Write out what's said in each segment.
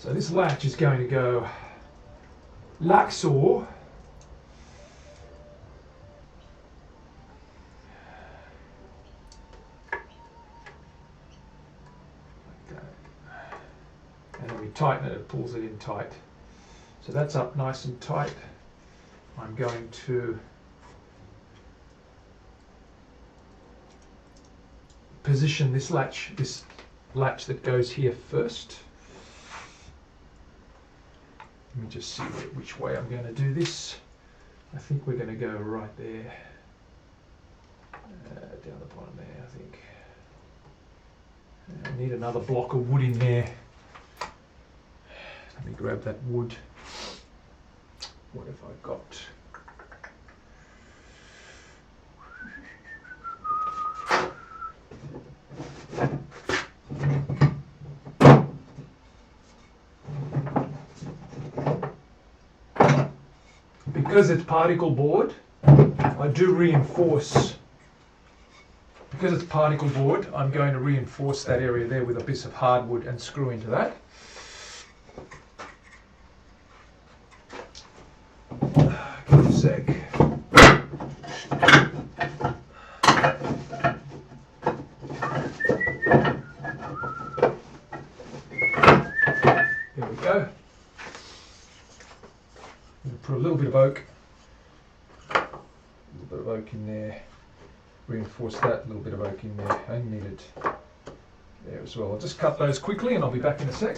So this latch is going to go like so. And then we tighten it, it pulls it in tight. So that's up nice and tight. I'm going to position this latch that goes here first. Let me just see which way I'm going to do this. I think we're going to go right there, down the bottom there, I think. I need another block of wood in there. Let me grab that wood. What have I got? Because it's particle board, I do reinforce. Because it's particle board, I'm going to reinforce that area there with a piece of hardwood and screw into that. Give me a sec. There we go. Put a little bit of oak. A little bit of oak in there. Reinforce that, a little bit of oak in there. I need it there as well. I'll just cut those quickly and I'll be back in a sec.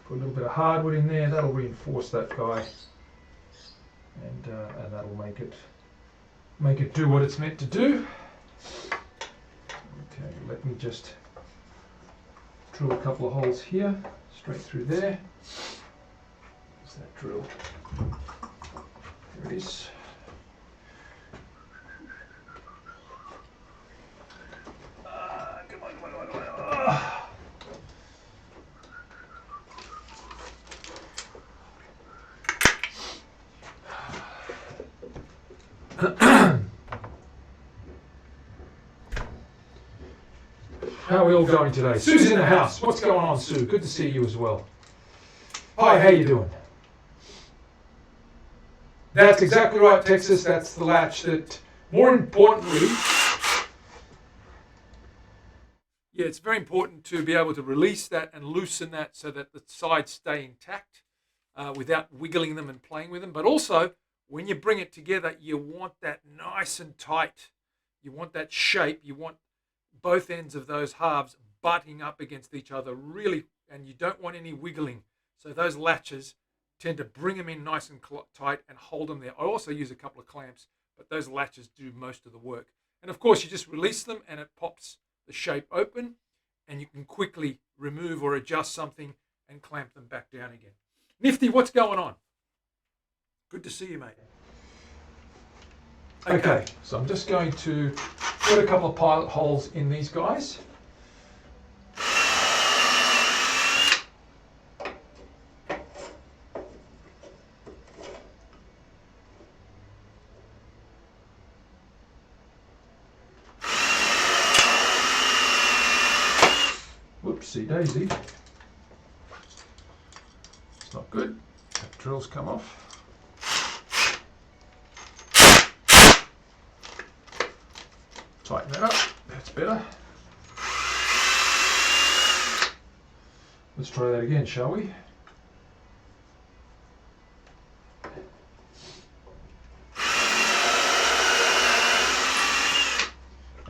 Put a little bit of hardwood in there, that'll reinforce that guy, and that'll make it do what it's meant to do. Okay, let me just drill a couple of holes here, straight through there. Where's that drill? There it is. Come on. How are we all going today? Sue's in the house. What's going on, Sue? Good to see you as well. Hi, how you doing? That's exactly right, Texas. That's the latch that, more importantly, yeah, it's very important to be able to release that and loosen that so that the sides stay intact without wiggling them and playing with them. But also, when you bring it together, you want that nice and tight. You want that shape. You want both ends of those halves butting up against each other really, and you don't want any wiggling. So those latches tend to bring them in nice and tight and hold them there. I also use a couple of clamps, but those latches do most of the work. And of course, you just release them and it pops the shape open, and you can quickly remove or adjust something and clamp them back down again. Nifty, what's going on? Good to see you, mate. Okay, so I'm just going to put a couple of pilot holes in these guys. Whoopsie daisy. It's not good. That drill's come off. Tighten that up, that's better. Let's try that again, shall we?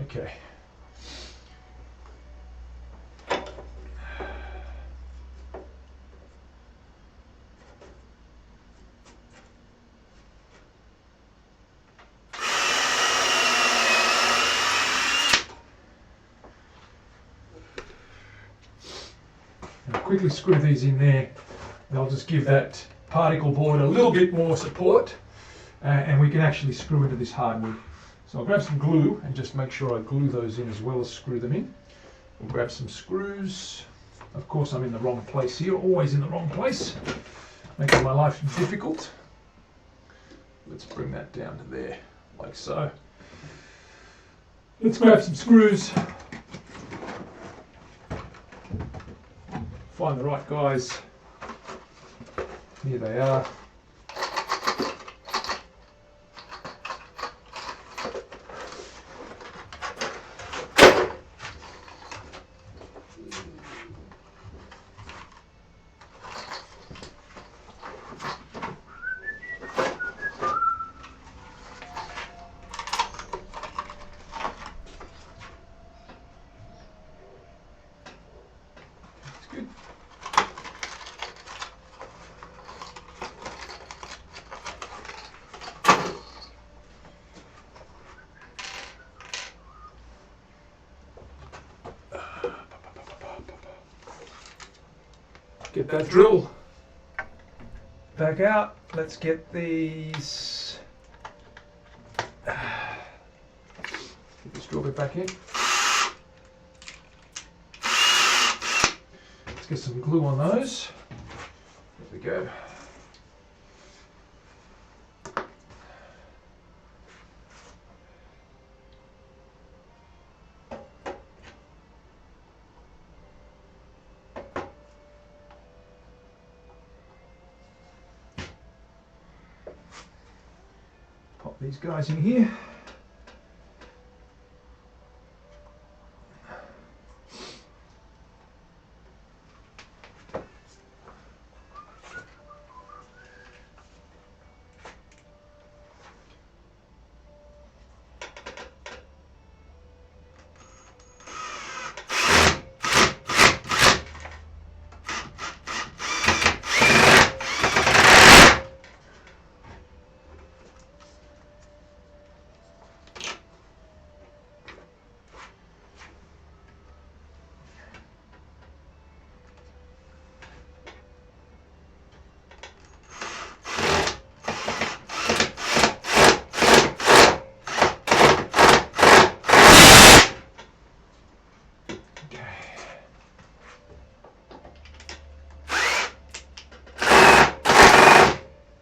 Okay. I'll quickly screw these in there. They'll just give that particle board a little bit more support, and we can actually screw into this hardwood. So I'll grab some glue and just make sure I glue those in as well as screw them in. We'll grab some screws. Of course, I'm in the wrong place here, always in the wrong place, making my life difficult. Let's bring that down to there, like so. Let's grab some screws. Find the right guys. Here they are. That's good. Get that drill back out. Let's get these. Get this drill bit back in. Let's get some glue on those. There we go. Pop these guys in here.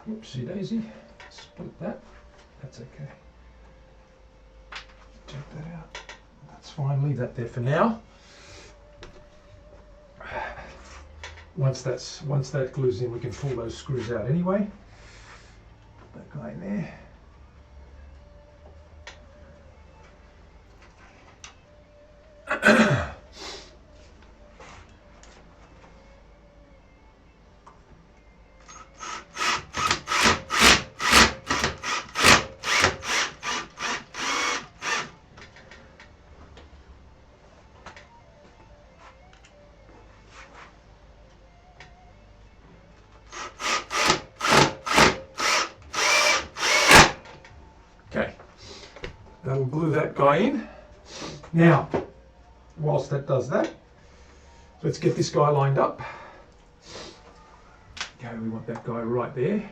Oopsie daisy, split that, that's okay. Check that out, that's fine, leave that there for now. Once that glues in, we can pull those screws out anyway. Put that guy in there. Okay, that'll glue that guy in. Now, whilst that does that, let's get this guy lined up. Okay, we want that guy right there.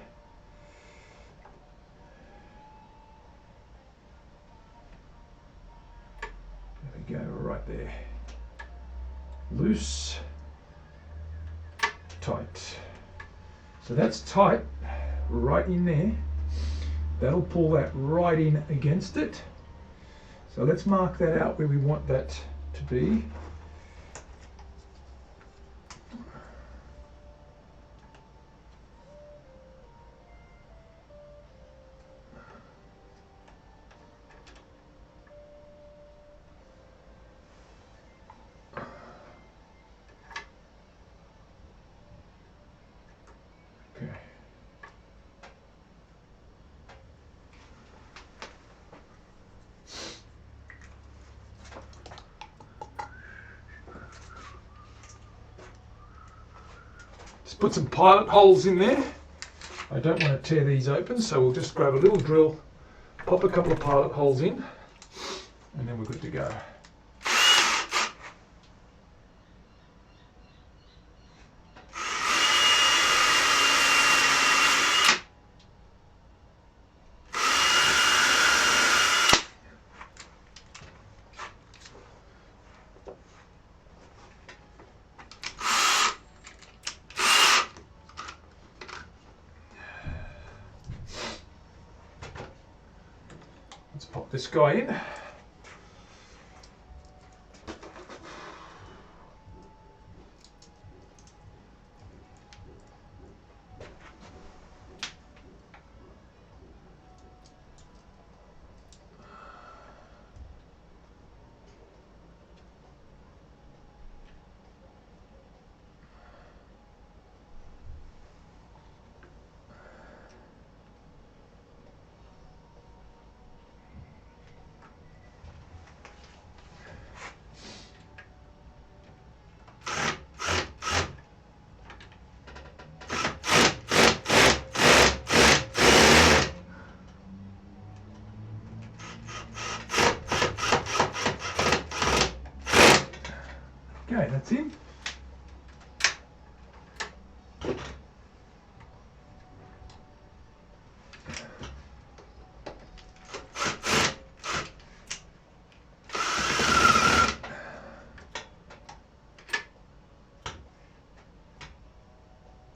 There we go, right there. Loose, tight. So that's tight, right in there. That'll pull that right in against it. So let's mark that out where we want that to be. Okay. Let's put some pilot holes in there. I don't want to tear these open, so we'll just grab a little drill, pop a couple of pilot holes in, and then we're good to go. Let's pop this guy in. Okay, that's in.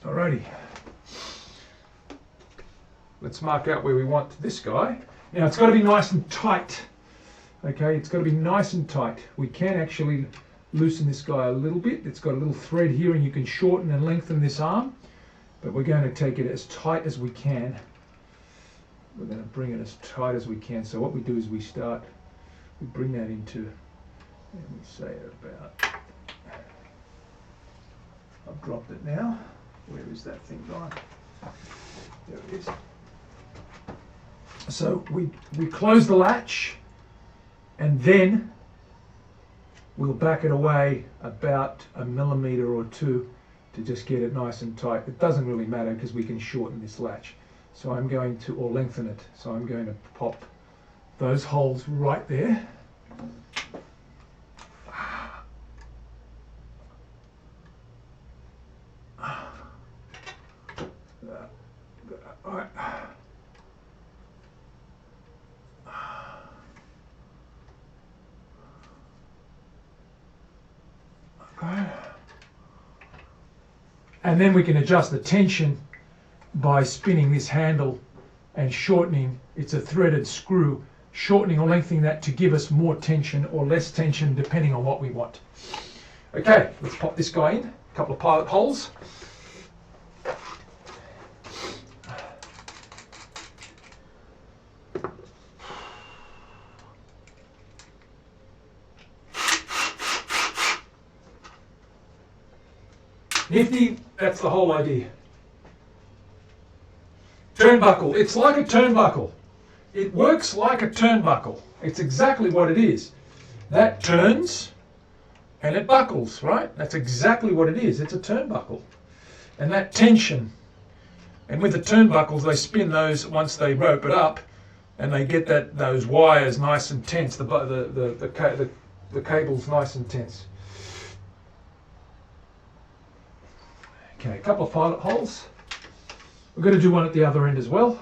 Alrighty. Let's mark out where we want this guy. Now it's got to be nice and tight. Okay, it's got to be nice and tight. We can actually loosen this guy a little bit. It's got a little thread here and you can shorten and lengthen this arm, but we're going to take it as tight as we can. We're going to bring it as tight as we can. So what we do is we bring that into, and we say about, I've dropped it now. Where is that thing gone? There it is. So we close the latch and then we'll back it away about 1 millimeter or 2 to just get it nice and tight. It doesn't really matter because we can shorten this latch. So I'm going to, or lengthen it. So I'm going to pop those holes right there. All right. And then we can adjust the tension by spinning this handle and shortening. It's a threaded screw, shortening or lengthening that to give us more tension or less tension depending on what we want. Okay, let's pop this guy in, a couple of pilot holes. Nifty, that's the whole idea. Turnbuckle, it's like a turnbuckle. It works like a turnbuckle. It's exactly what it is. That turns and it buckles, right? That's exactly what it is. It's a turnbuckle. And that tension, and with the turnbuckles they spin those once they rope it up and they get those wires nice and tense, the cable's nice and tense. Okay, a couple of pilot holes. We're going to do one at the other end as well.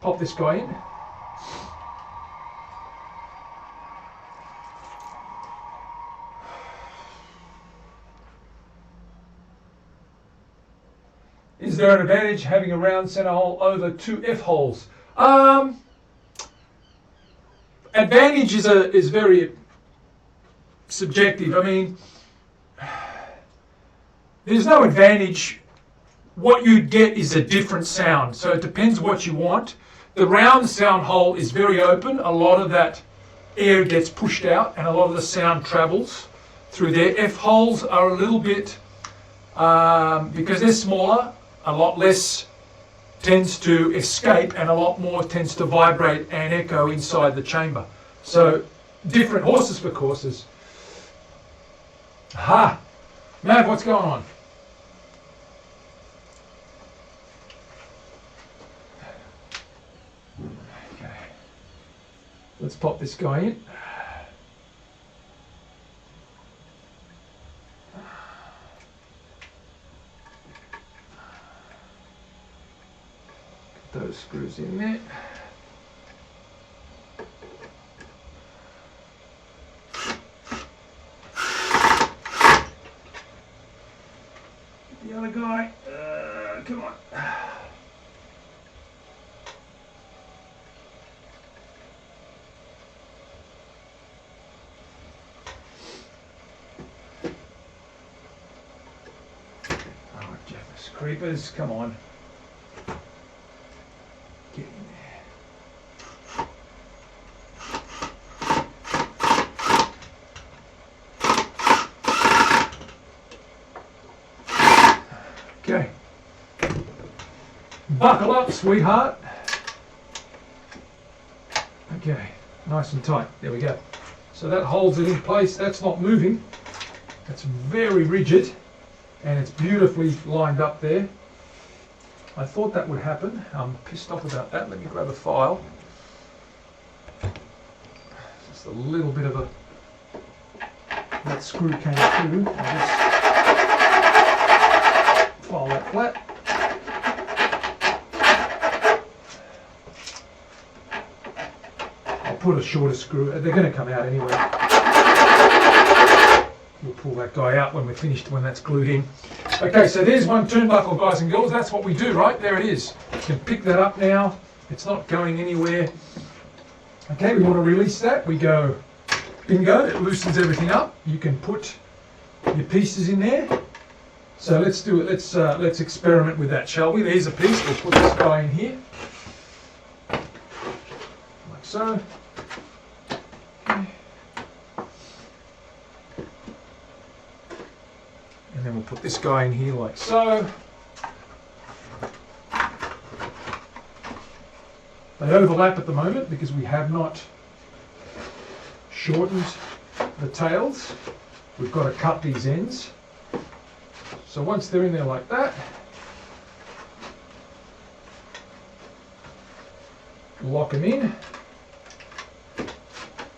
Pop this guy in. Is there an advantage having a round center hole over 2 F-holes? Advantage is very subjective. I mean, there's no advantage. What you get is a different sound, so it depends what you want. The round sound hole is very open. A lot of that air gets pushed out and a lot of the sound travels through there. F-holes are a little bit because they're smaller, a lot less tends to escape and a lot more tends to vibrate and echo inside the chamber. So different horses for courses. Aha! Mav, what's going on? Okay. Let's pop this guy in. Those screws in there. The other guy, come on. Oh, Jeffers creepers, come on. Get in there. Okay. Buckle up, sweetheart. Okay, nice and tight. There we go. So that holds it in place. That's not moving. That's very rigid and it's beautifully lined up there. I thought that would happen. I'm pissed off about that. Let me grab a file. Just a little bit of that screw came through. I'll just file that flat. I'll put a shorter screw. They're going to come out anyway. We'll pull that guy out when we're finished, when that's glued in. Okay, so there's one turnbuckle, guys and girls. That's what we do, right? There it is. You can pick that up now. It's not going anywhere. Okay, we want to release that. We go bingo. It loosens everything up. You can put your pieces in there. So let's do it. Let's experiment with that, shall we? There's a piece. We'll put this guy in here, like so. Okay. And then we'll put this guy in here like so. They overlap at the moment because we have not shortened the tails. We've got to cut these ends. So once they're in there like that, lock them in.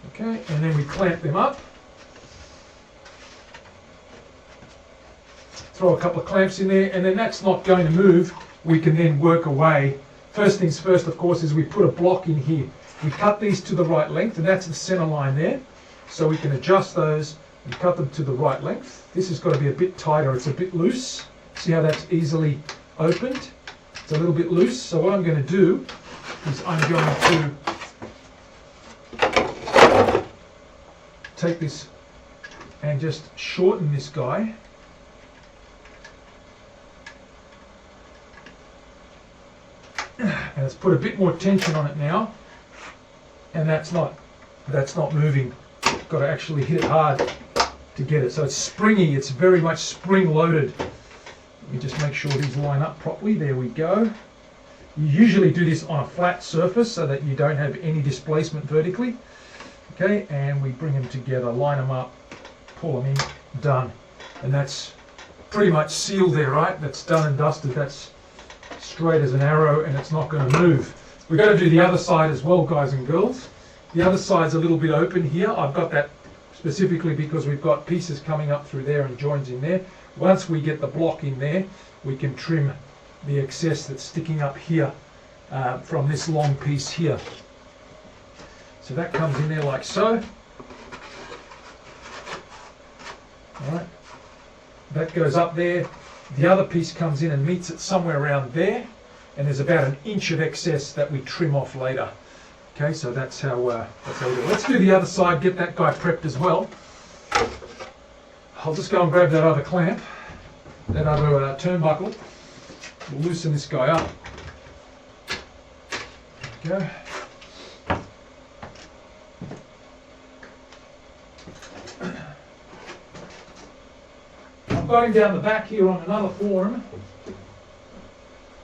Okay, and then we clamp them up. Throw a couple of clamps in there, and then that's not going to move. We can then work away. First things first, of course, is we put a block in here. We cut these to the right length, and that's the center line there. So we can adjust those and cut them to the right length. This has got to be a bit tighter. It's a bit loose. See how that's easily opened? It's a little bit loose. So what I'm going to do is I'm going to take this and just shorten this guy. And it's put a bit more tension on it now, and that's not moving. Got to actually hit it hard to get it. So it's springy. It's very much spring loaded. Let me just make sure these line up properly. There we go. You usually do this on a flat surface so that you don't have any displacement vertically. Okay, and we bring them together, line them up, pull them in, done. And that's pretty much sealed there, right? That's done and dusted. That's straight as an arrow, and it's not going to move. We've got to do the other side as well, guys and girls. The other side's a little bit open here. I've got that specifically because we've got pieces coming up through there and joins in there. Once we get the block in there, we can trim the excess that's sticking up here from this long piece here. So that comes in there like so. All right, that goes up there. The other piece comes in and meets it somewhere around there, and there's about 1 inch of excess that we trim off later. Okay, so that's how we do it. Let's do the other side, get that guy prepped as well. I'll just go and grab that other clamp, that other turnbuckle. We'll loosen this guy up. There we go. I've got him down the back here on another form.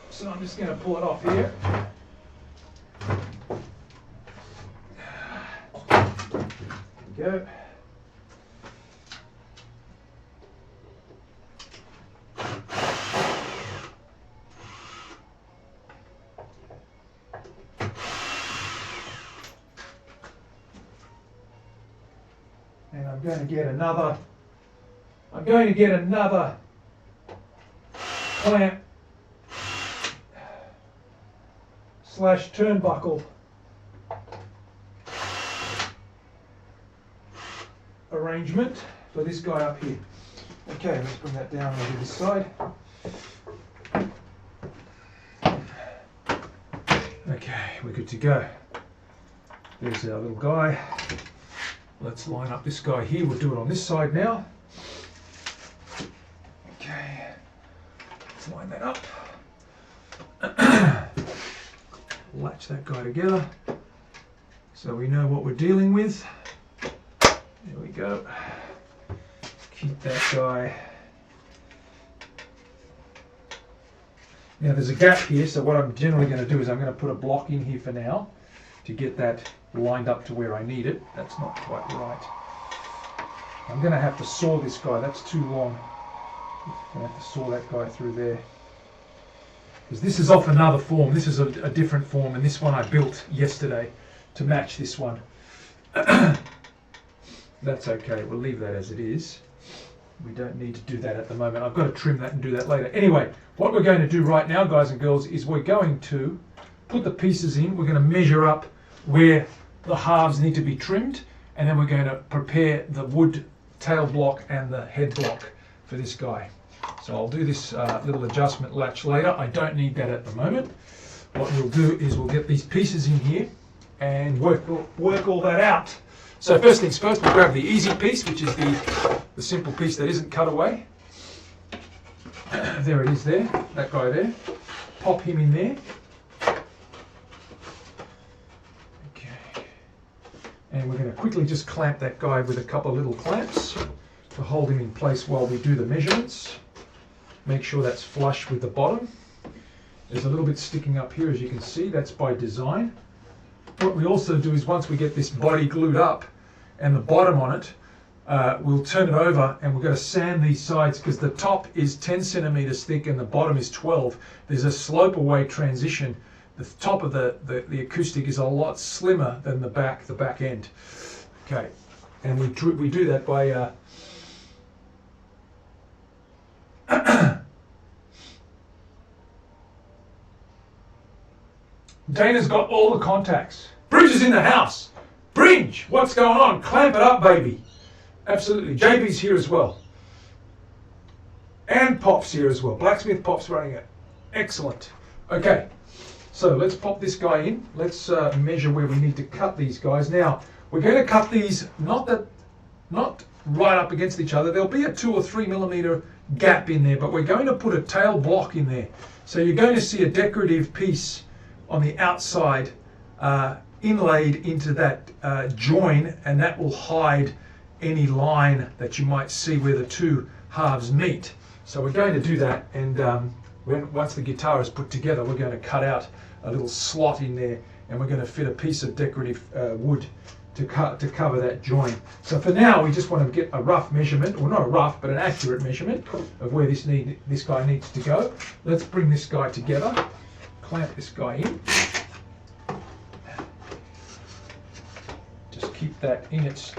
So I'm just going to pull it off here. There we go. And I'm going to get another clamp / turnbuckle arrangement for this guy up here. Okay, let's bring that down over this side. Okay, we're good to go. There's our little guy. Let's line up this guy here. We'll do it on this side now. Okay, let's line that up. Latch that guy together so we know what we're dealing with. There we go. Keep that guy. Now there's a gap here, so what I'm generally going to do is I'm going to put a block in here for now to get that lined up to where I need it. That's not quite right. I'm going to have to saw this guy. That's too long. I'm going to have to saw that guy through there. Because this is off another form. This is a different form, and this one I built yesterday to match this one. That's okay. We'll leave that as it is. We don't need to do that at the moment. I've got to trim that and do that later. Anyway, what we're going to do right now, guys and girls, is we're going to put the pieces in. We're going to measure up where the halves need to be trimmed, and then we're going to prepare the wood tail block and the head block for this guy. So I'll do this little adjustment latch later. I don't need that at the moment. What we'll do is we'll get these pieces in here and work all that out. So first things first, we'll grab the easy piece, which is the simple piece that isn't cut away. There it is there, that guy there. Pop him in there. Okay. And we're going to quickly just clamp that guy with a couple of little clamps to hold him in place while we do the measurements. Make sure that's flush with the bottom. There's a little bit sticking up here, as you can see. That's by design. What we also do is once we get this body glued up and the bottom on it, we'll turn it over and we're going to sand these sides because the top is 10 centimeters thick and the bottom is 12. There's a slope away transition. The top of the acoustic is a lot slimmer than the back end. Okay, and we do that by Dana's got all the contacts. Bridge is in the house. Bridge, what's going on? Clamp it up, baby. Absolutely. JB's here as well. And Pop's here as well. Blacksmith Pop's running it. Excellent. Okay, so let's pop this guy in. Let's measure where we need to cut these guys. Now, we're going to cut these not right up against each other. There'll be a 2 or 3 millimeter gap in there, but we're going to put a tail block in there. So you're going to see a decorative piece on the outside inlaid into that join, and that will hide any line that you might see where the two halves meet. So we're going to do that, and once the guitar is put together, we're going to cut out a little slot in there, and we're going to fit a piece of decorative wood to cover that join. So for now, we just want to get a rough measurement, or not a rough, but an accurate measurement of where this guy needs to go. Let's bring this guy together, clamp this guy in. Just keep that in its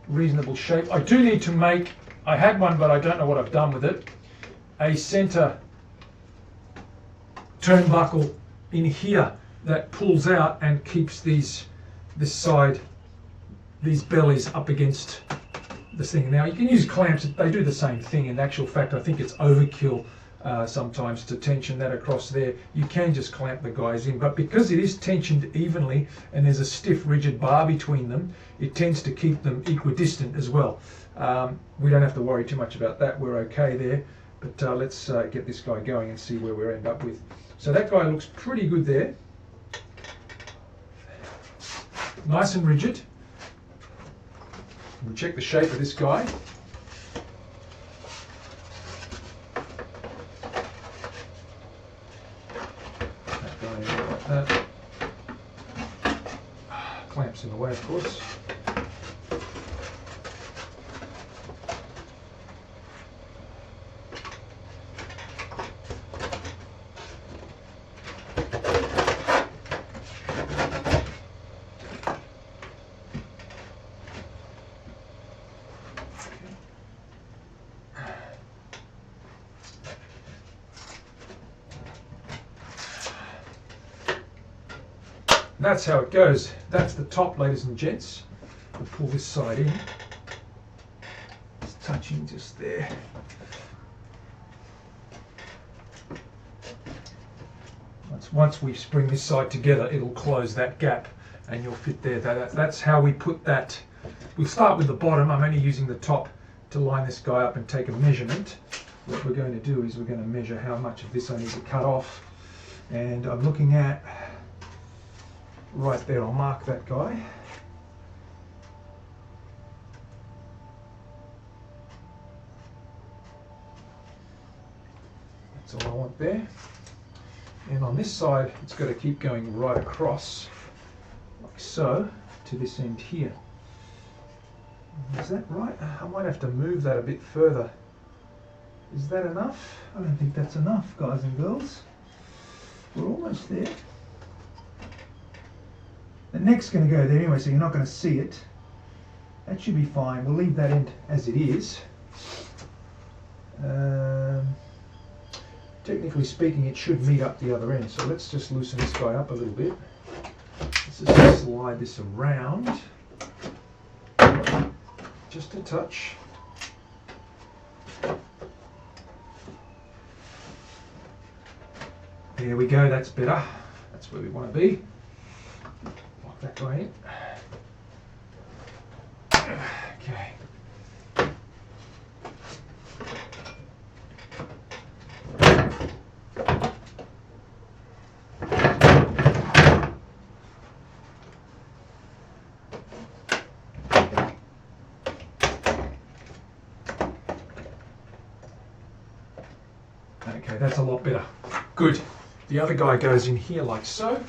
reasonable shape. I do need to make, I had one, but I don't know what I've done with it, a center turnbuckle in here that pulls out and keeps this side, these bellies up against this thing. Now you can use clamps, they do the same thing. In actual fact, I think it's overkill sometimes to tension that across there. You can just clamp the guys in, but because it is tensioned evenly and there's a stiff rigid bar between them, it tends to keep them equidistant as well. We don't have to worry too much about that. We're okay there, but let's get this guy going and see where we end up with. So that guy looks pretty good there. Nice and rigid. We'll check the shape of this guy. Clamps in the way, of course. That's how it goes. That's the top, ladies and gents. We'll pull this side in. It's touching just there. Once we spring this side together, it'll close that gap and you'll fit there. That's how we put that. We'll start with the bottom. I'm only using the top to line this guy up and take a measurement. What we're going to do is we're going to measure how much of this I need to cut off. And I'm looking at right there. I'll mark that guy. That's all I want there. And on this side, it's got to keep going right across, like so, to this end here. Is that right? I might have to move that a bit further. Is that enough? I don't think that's enough, guys and girls. We're almost there. The neck's going to go there anyway, so you're not going to see it. That should be fine. We'll leave that end as it is. Technically speaking, it should meet up the other end. So let's just loosen this guy up a little bit. Let's just slide this around. Just a touch. There we go, that's better. That's where we want to be. Lock that guy in. Okay. Okay, that's a lot better. Good. The other guy goes in here like so.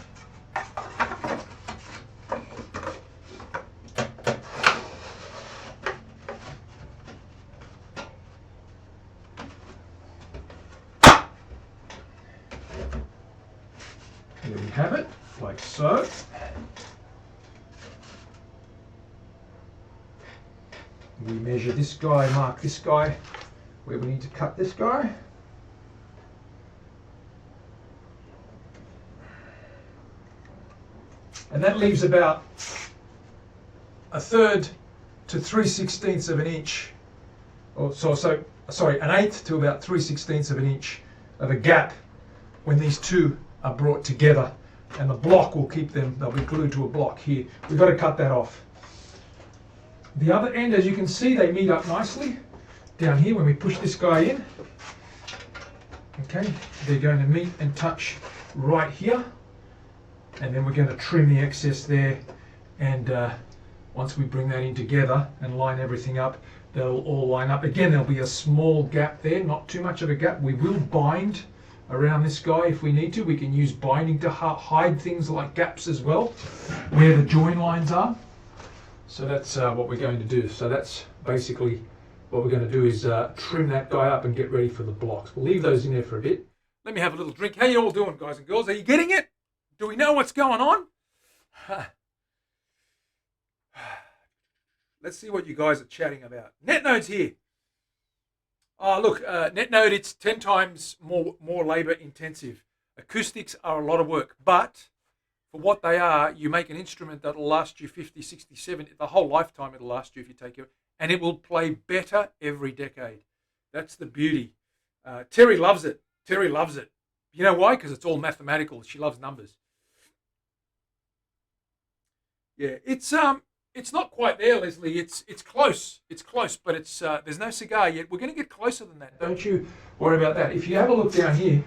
There we have it, like so. We measure this guy, mark this guy, where we need to cut this guy. And that leaves about 1/3 to 3/16 of an inch, or sorry, 1/8 to about 3/16 of an inch of a gap when these two are brought together, and the block will keep them, they'll be glued to a block here. We've got to cut that off. The other end, as you can see, they meet up nicely down here when we push this guy in. Okay, they're going to meet and touch right here. And then we're going to trim the excess there, and once we bring that in together and line everything up, they'll all line up. Again, there'll be a small gap there, not too much of a gap. We will bind around this guy if we need to. We can use binding to hide things like gaps as well, where the join lines are. So that's what we're going to do. So that's basically what we're going to do, is trim that guy up and get ready for the blocks. We'll leave those in there for a bit. Let me have a little drink. How you all doing, guys and girls? Are you getting it? Do we know what's going on? Let's see what you guys are chatting about. NetNode's here. Oh, look, NetNode, it's 10 times more labor intensive. Acoustics are a lot of work, but for what they are, you make an instrument that'll last you 50, 60, 70, the whole lifetime it'll last you if you take it, and it will play better every decade. That's the beauty. Terry loves it. Terry loves it. You know why? Because it's all mathematical. She loves numbers. Yeah, it's not quite there, Leslie. It's close. It's close, but it's there's no cigar yet. We're going to get closer than that. Don't you worry about that. If you have a look down here,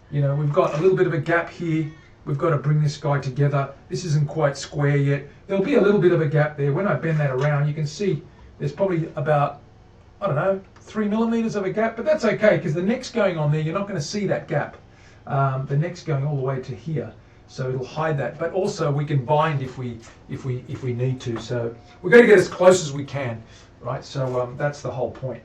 you know, we've got a little bit of a gap here. We've got to bring this guy together. This isn't quite square yet. There'll be a little bit of a gap there. When I bend that around, you can see there's probably about, I don't know, 3 millimeters of a gap, but that's okay because the neck's going on there. You're not going to see that gap. The neck's going all the way to here. so it'll hide that. But also we can bind if we need to. So we're going to get as close as we can, right? So that's the whole point.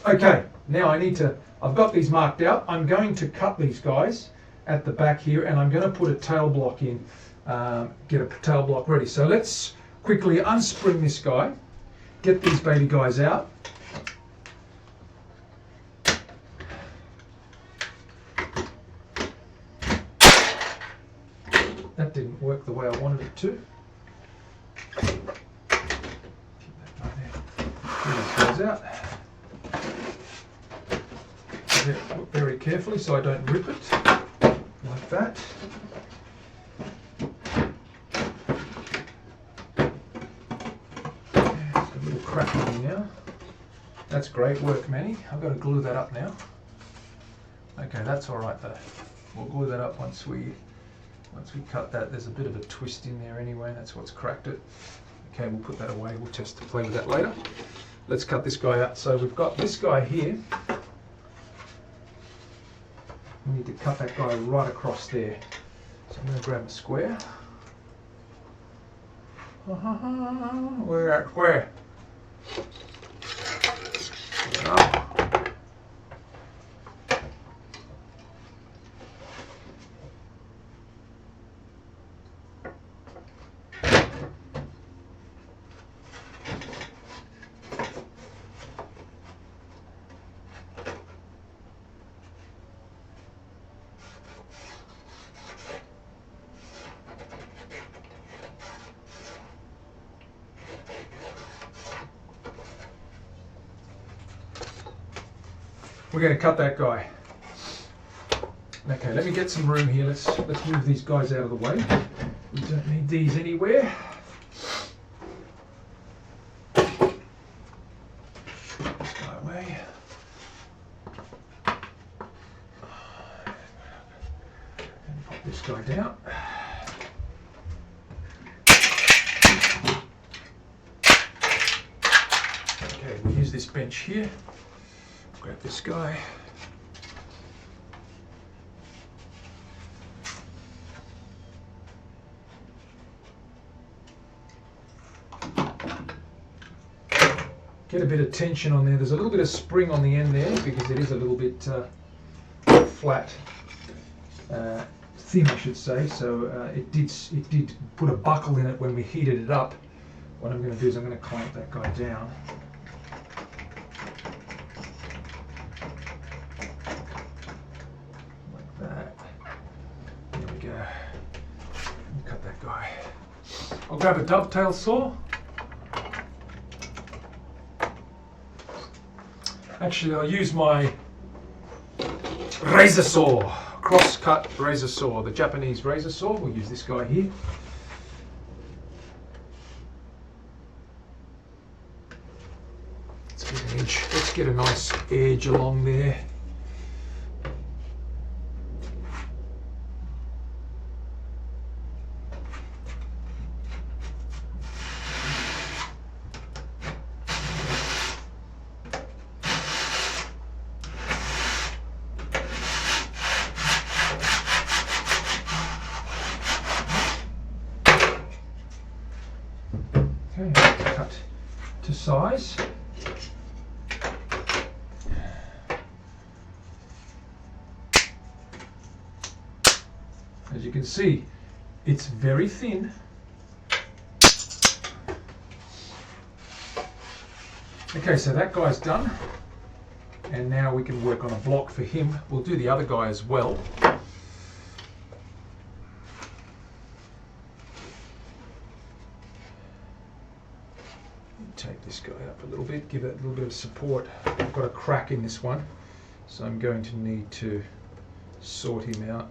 Okay, now I've got these marked out. I'm going to cut these guys at the back here, and I'm going to put a tail block in, get a tail block ready. So let's quickly unspring this guy, get these baby guys out. That didn't work the way I wanted it to. Keep that right there. Get these guys out. Look very carefully so I don't rip it, like that. There's a little crack in here now. That's great work, Manny. I've got to glue that up now. Okay, that's all right though. We'll glue that up once we cut that. There's a bit of a twist in there anyway, that's what's cracked it. Okay, we'll put that away. We'll test to play with that later. Let's cut this guy out. So we've got this guy here. We need to cut that guy right across there. So I'm going to grab a square. Where at square? We're going to cut that guy. Okay, let me get some room here. Let's move these guys out of the way. We don't need these anywhere. This guy away. And pop this guy down. Okay, we'll use this bench here. Grab this guy. Get a bit of tension on there. There's a little bit of spring on the end there because it is a little bit flat, thin I should say. So it did put a buckle in it when we heated it up. What I'm going to do is I'm going to clamp that guy down. Cut that guy. I'll grab a dovetail saw. Actually, I'll use my razor saw, cross-cut razor saw, the Japanese razor saw. We'll use this guy here. Let's get an edge. Let's get a nice edge along there. Okay, cut to size. As you can see, it's very thin. Okay, so that guy's done. And now we can work on a block for him. We'll do the other guy as well. Take this guy up a little bit, give it a little bit of support. I've got a crack in this one, so I'm going to need to sort him out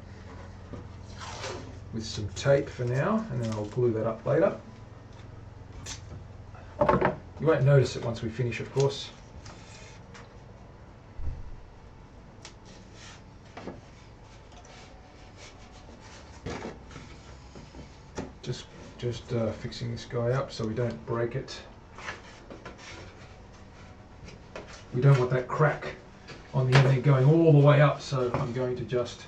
with some tape for now, and then I'll glue that up later. You won't notice it once we finish, of course. Just fixing this guy up so we don't break it. We don't want that crack on the end there going all the way up, so I'm going to just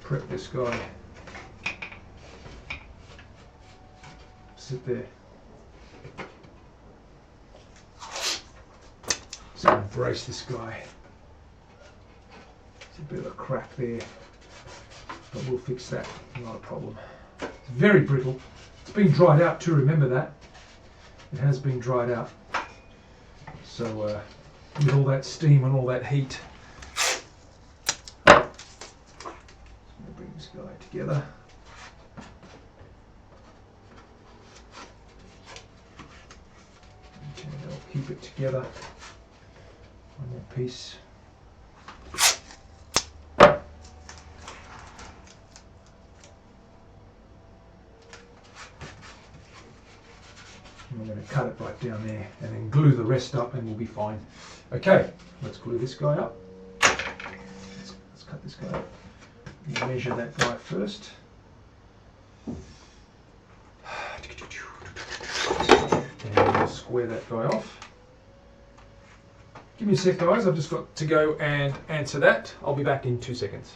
prep this guy sit there. So I'm going to brace this guy. There's a bit of a crack there, but we'll fix that, not a problem. It's very brittle. It's been dried out too, remember that. It has been dried out. So with all that steam and all that heat, I'm going to bring this guy together. Okay, that'll keep it together. One more piece. I'm going to cut it right down there and then glue the rest up and we'll be fine. Okay, let's glue this guy up. Let's cut this guy up. Measure that guy first. And we'll square that guy off. Give me a sec, guys. I've just got to go and answer that. I'll be back in 2 seconds.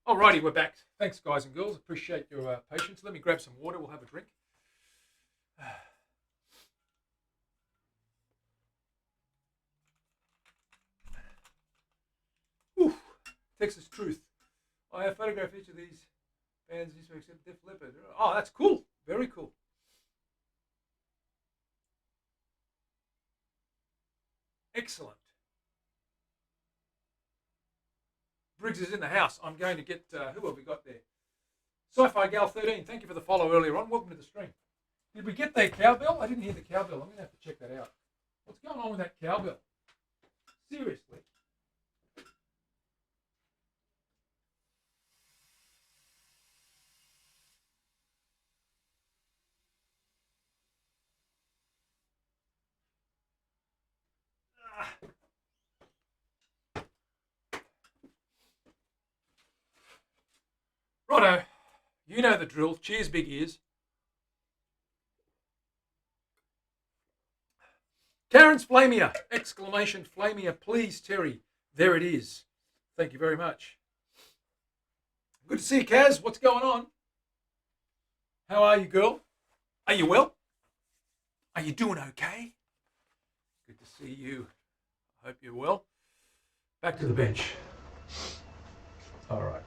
Alrighty, we're back. Thanks, guys and girls. Appreciate your patience. Let me grab some water. We'll have a drink. Whew. Texas Truth. I have photographed each of these bands except Def Leppard. Oh, that's cool. Very cool. Excellent. Briggs is in the house. I'm going to get, who have we got there? Sci-Fi Gal 13, thank you for the follow earlier on. Welcome to the stream. Did we get the cowbell? I didn't hear the cowbell. I'm going to have to check that out. What's going on with that cowbell? Seriously. Righto, you know the drill. Cheers, big ears. Karen's Flamia! Exclamation Flamia, please, Terry. There it is. Thank you very much. Good to see you, Kaz. What's going on? How are you, girl? Are you well? Are you doing okay? Good to see you. I hope you're well. Back to the bench. All right.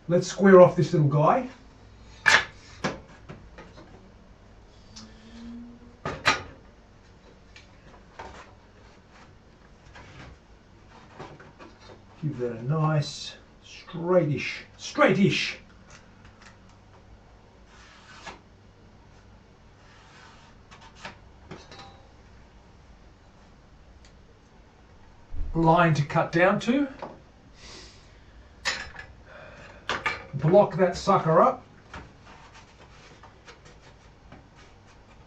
Let's square off this little guy. Give that a nice straightish line to cut down to. Block that sucker up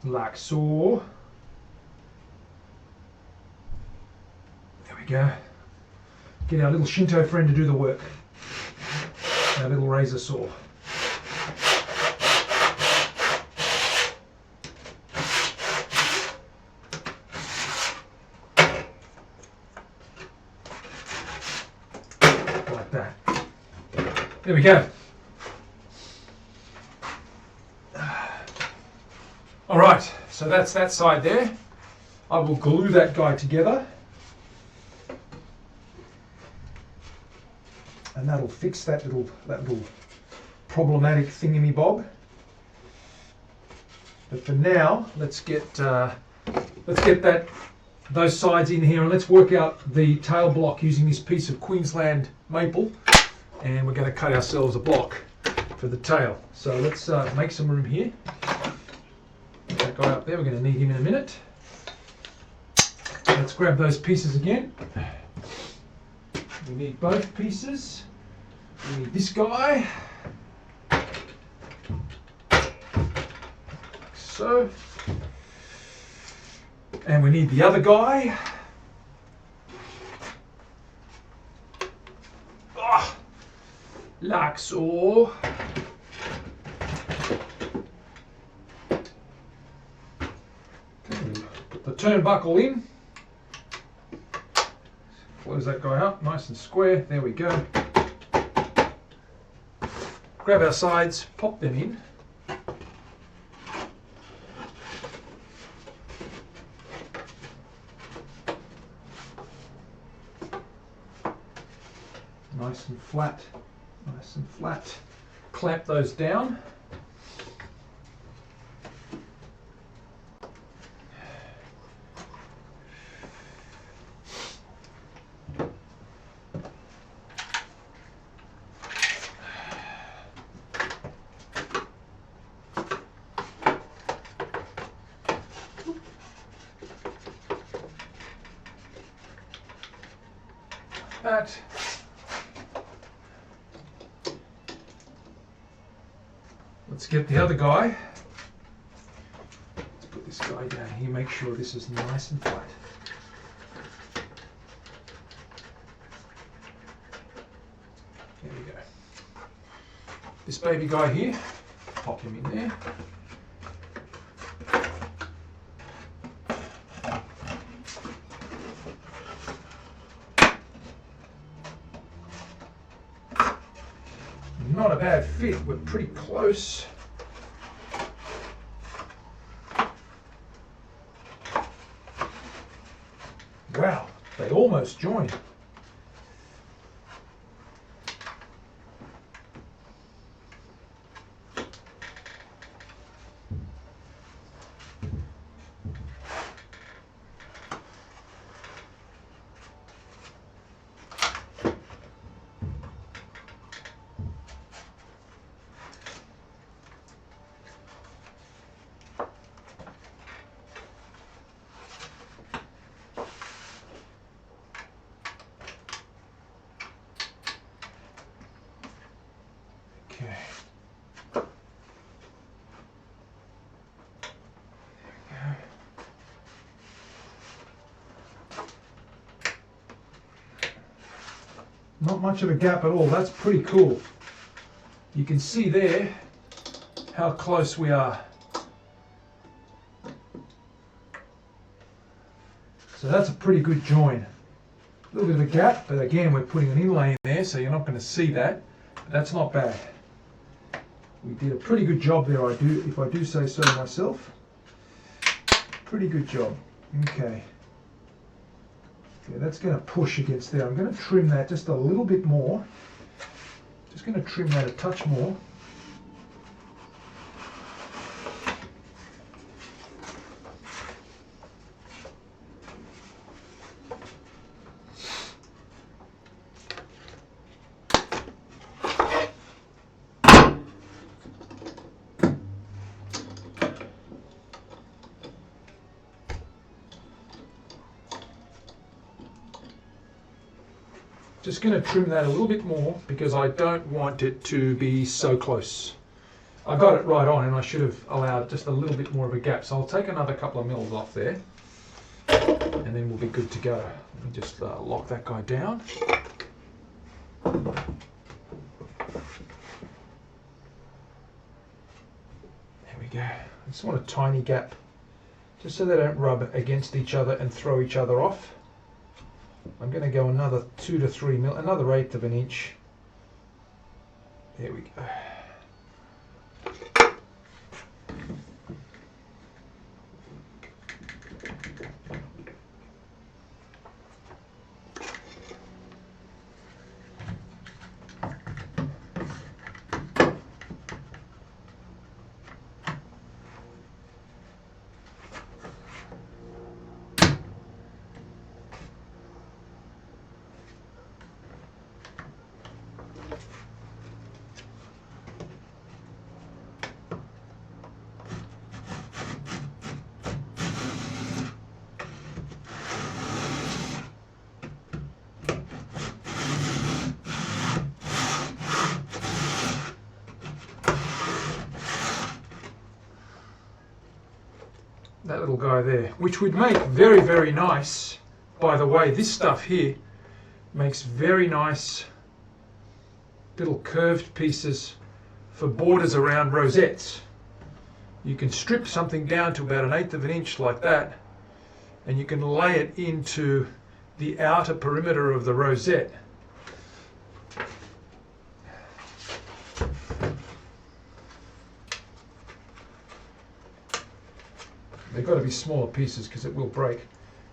like so. There we go. Get our little Shinto friend to do the work. Our little razor saw. There we go. All right, so that's that side there. I will glue that guy together. And that'll fix that little problematic thingy-bob. But for now, let's get those sides in here, and let's work out the tail block using this piece of Queensland maple, and we're going to cut ourselves a block for the tail. So let's make some room here. That guy up there, we're going to need him in a minute. Let's grab those pieces again. We need both pieces. We need this guy. Like so. And we need the other guy. Oh, like so. Put the turnbuckle in. Close that guy up, nice and square. There we go. Grab our sides, pop them in. Nice and flat, nice and flat. Clamp those down. That. Let's get the other guy. Let's put this guy down here, make sure this is nice and flat. There we go. This baby guy here, pop him in there. Not a bad fit, we're pretty close. Wow, they almost join. Okay. Not much of a gap at all. That's pretty cool. You can see there how close we are. So that's a pretty good join. A little bit of a gap, but again we're putting an inlay in there, so you're not going to see that. But that's not bad. We did a pretty good job there, if I do say so myself. Pretty good job. Okay. Okay, that's going to push against there. I'm going to trim that just a little bit more. Just going to trim that a touch more. Just going to trim that a little bit more because I don't want it to be so close. I got it right on and I should have allowed just a little bit more of a gap. So I'll take another couple of mils off there and then we'll be good to go. Let me just lock that guy down. There we go. I just want a tiny gap just so they don't rub against each other and throw each other off. I'm going to go another 2 to 3 mil, another 1/8 of an inch. There we go. That little guy there, which would make very, very nice, by the way, this stuff here makes very nice little curved pieces for borders around rosettes. You can strip something down to about 1/8 of an inch like that, and you can lay it into the outer perimeter of the rosette. They've got to be smaller pieces because it will break,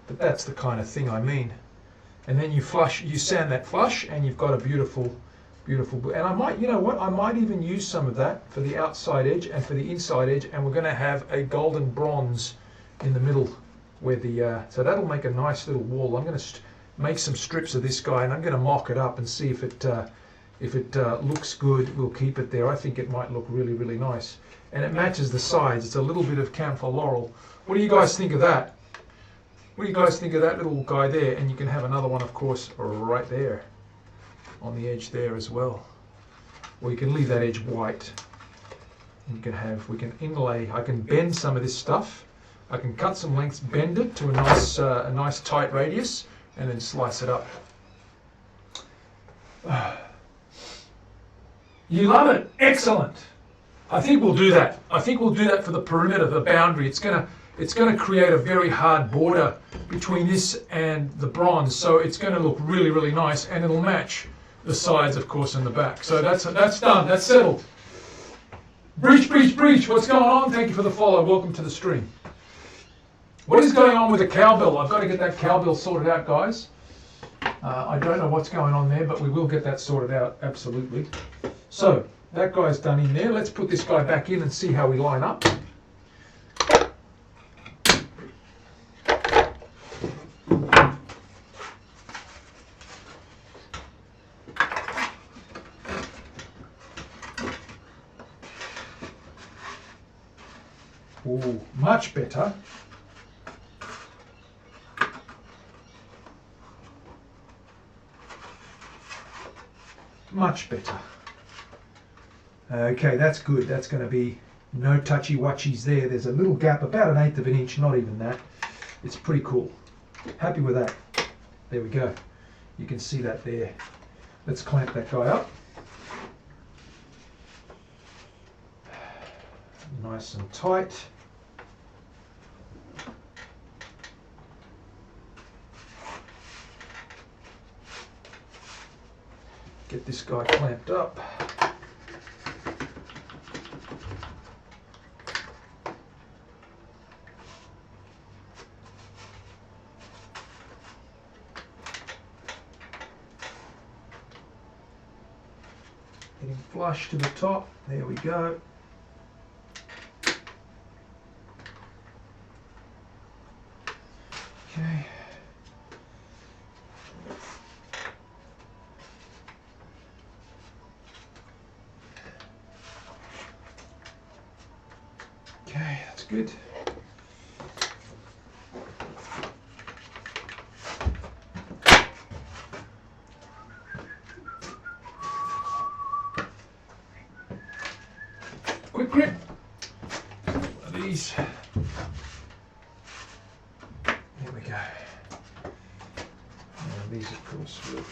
but that's the kind of thing I mean. And then you sand that flush, and you've got a beautiful, beautiful. And I might, you know what? I might even use some of that for the outside edge and for the inside edge, and we're going to have a golden bronze in the middle, where the so that'll make a nice little wall. I'm going to make some strips of this guy, and I'm going to mock it up and see if it looks good. We'll keep it there. I think it might look really, really nice, and it matches the sides. It's a little bit of camphor laurel. What do you guys think of that? What do you guys think of that little guy there? And you can have another one, of course, right there on the edge there as well. Or you can leave that edge white. And you can have, we can inlay, I can bend some of this stuff. I can cut some lengths, bend it to a nice tight radius, and then slice it up. You love it. Excellent. I think we'll do that. I think we'll do that for the perimeter, the boundary. It's going to create a very hard border between this and the bronze, so it's going to look really, really nice, and it'll match the sides, of course, and the back. So that's done. That's settled. Breach, breach, breach. What's going on? Thank you for the follow. Welcome to the stream. What is going on with the cowbell? I've got to get that cowbell sorted out, guys. I don't know what's going on there, but we will get that sorted out, absolutely. So that guy's done in there. Let's put this guy back in and see how we line up. Ooh, much better. Much better. Okay, that's good. That's going to be no touchy-watchies there. There's a little gap, about 1/8 of an inch, not even that. It's pretty cool. Happy with that. There we go. You can see that there. Let's clamp that guy up. Nice and tight. Get this guy clamped up. Getting flush to the top. There we go. Okay. Okay, that's good. Quick grip. One of these. There we go. And these, of course, will,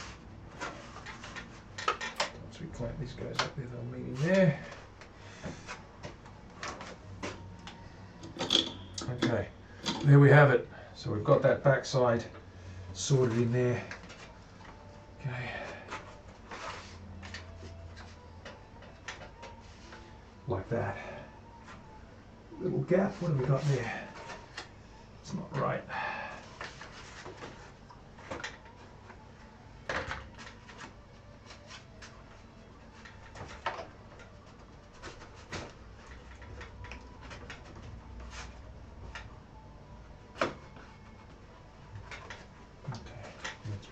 once we clamp these guys up there, they'll meet in there. Okay, there we have it. So we've got that backside sorted in there. Okay. like that. Little gap, what have we got there? It's not right.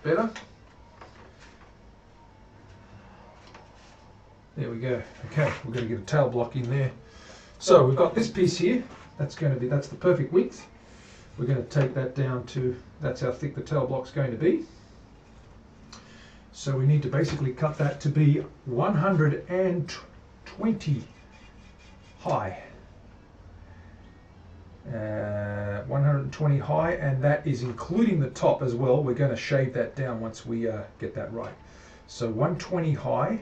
Better. There we go. Okay, we're going to get a tail block in there. So we've got this piece here. That's the perfect width. We're going to take that down to, that's how thick the tail block's going to be. So we need to basically cut that to be 120 high. 120 high, and that is including the top as well. We're going to shave that down once we get that right. So 120 high.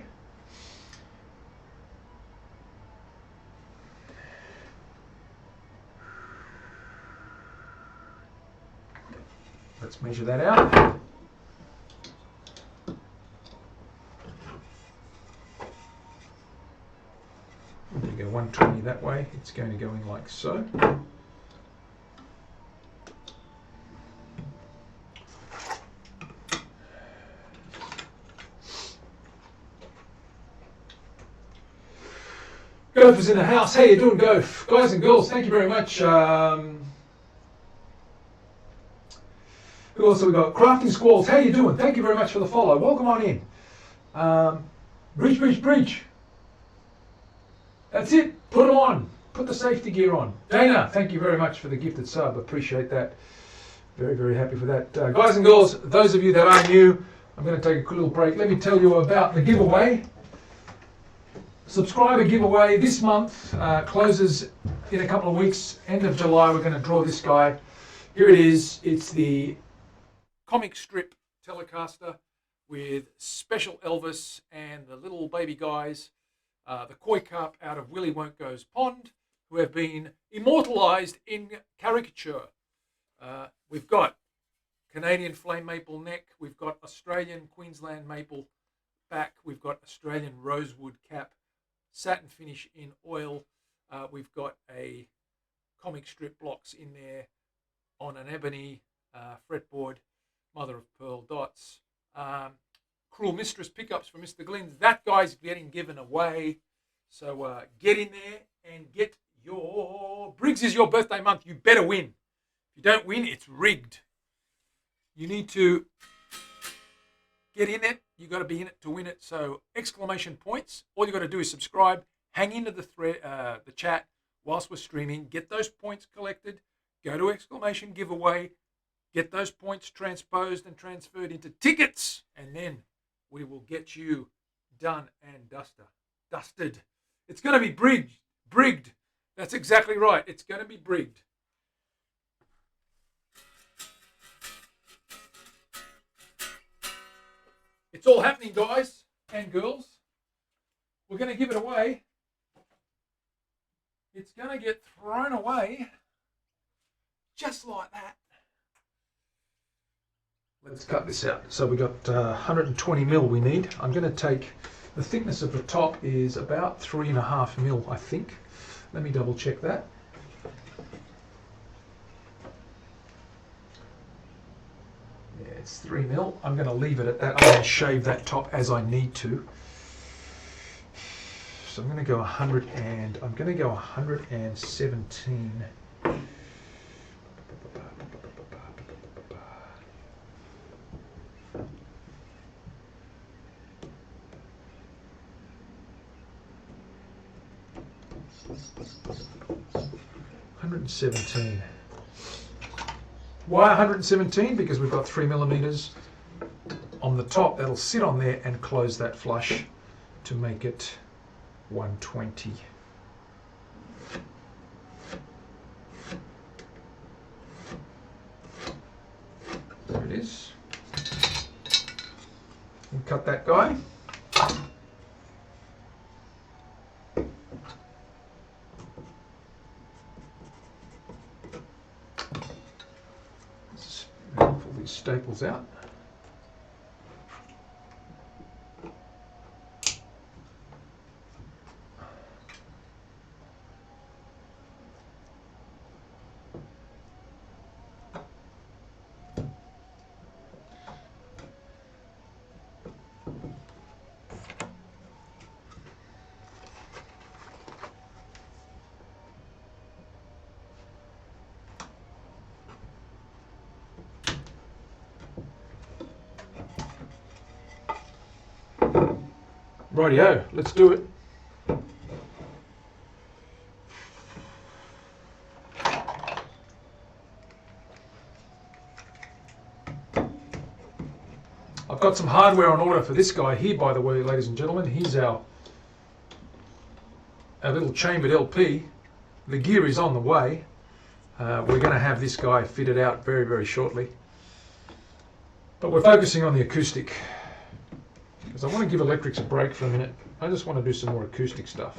Let's measure that out. There you go, 120 that way. It's going to go in like so. Gof is in the house. How you doing, Gof? Guys and girls, thank you very much. Who else have we got? Crafting Squalls, how you doing? Thank you very much for the follow. Welcome on in. Breach. That's it. Put them on. Put the safety gear on. Dana, thank you very much for the gifted sub. Appreciate that. Very, very happy for that. Guys and girls, those of you that are new, I'm going to take a quick little break. Let me tell you about the giveaway. Subscriber giveaway this month closes in a couple of weeks. End of July, we're going to draw this guy. Here it is. It's the comic strip Telecaster with Special Elvis and the little baby guys, the koi carp out of Willy Wonka's pond, who have been immortalized in caricature. We've got Canadian flame maple neck. We've got Australian Queensland maple back. We've got Australian rosewood cap. Satin finish in oil. We've got a comic strip blocks in there on an ebony fretboard, mother of pearl dots. Cruel Mistress pickups from Mr. Glenn's. That guy's getting given away. So get in there and get your... Briggs is your birthday month. You better win. If you don't win, it's rigged. You need to get in it. You got to be in it to win it. So exclamation points. All you got to do is subscribe. Hang into the thread, the chat whilst we're streaming. Get those points collected. Go to exclamation giveaway. Get those points transposed and transferred into tickets, and then we will get you done and dusted. It's going to be brigged. That's exactly right. It's going to be brigged. It's all happening, guys and girls. We're going to give it away. It's going to get thrown away just like that. Let's cut this out. So we've got 120 mil we need. I'm going to take, the thickness of the top is about 3.5 mil, I think. Let me double check that. Yeah, it's 3 mil. I'm going to leave it at that. I'm going to shave that top as I need to. So I'm going to go 117. Why 117? Because we've got 3 millimeters on the top that'll sit on there and close that flush to make it 120. There it is. And cut that guy. Pull these staples out. Rightio, let's do it. I've got some hardware on order for this guy here, by the way, ladies and gentlemen. Here's our little chambered LP. The gear is on the way. We're going to have this guy fitted out very, very shortly. But we're focusing on the acoustic because I want to give electrics a break for a minute. I just want to do some more acoustic stuff.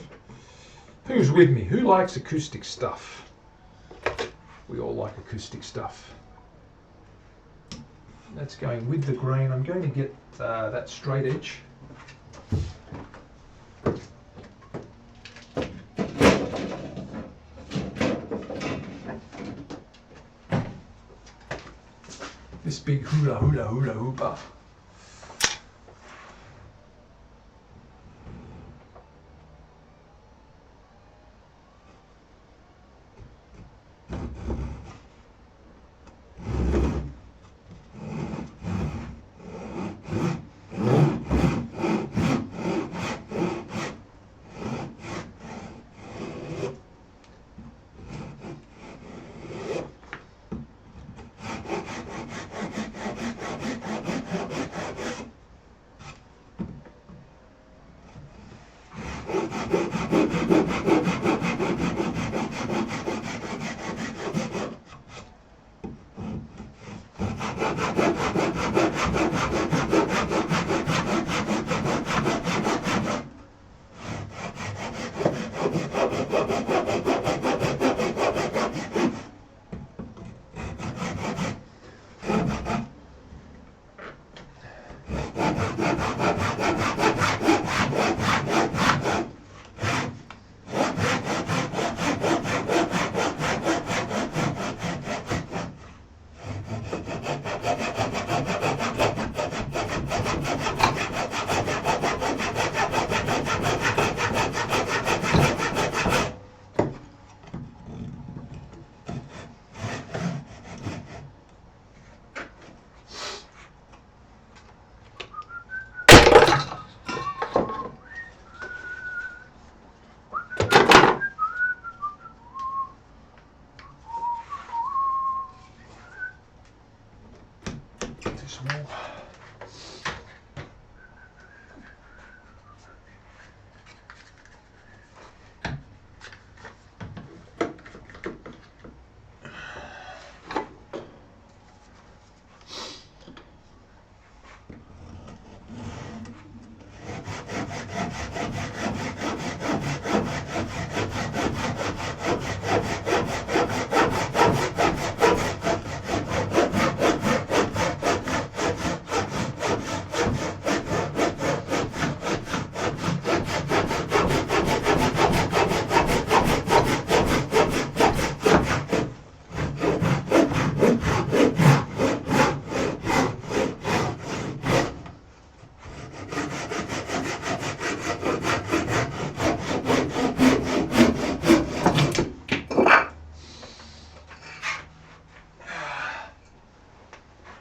Who's with me? Who likes acoustic stuff? We all like acoustic stuff. That's going with the grain. I'm going to get that straight edge. This big hula hula hula hoopa.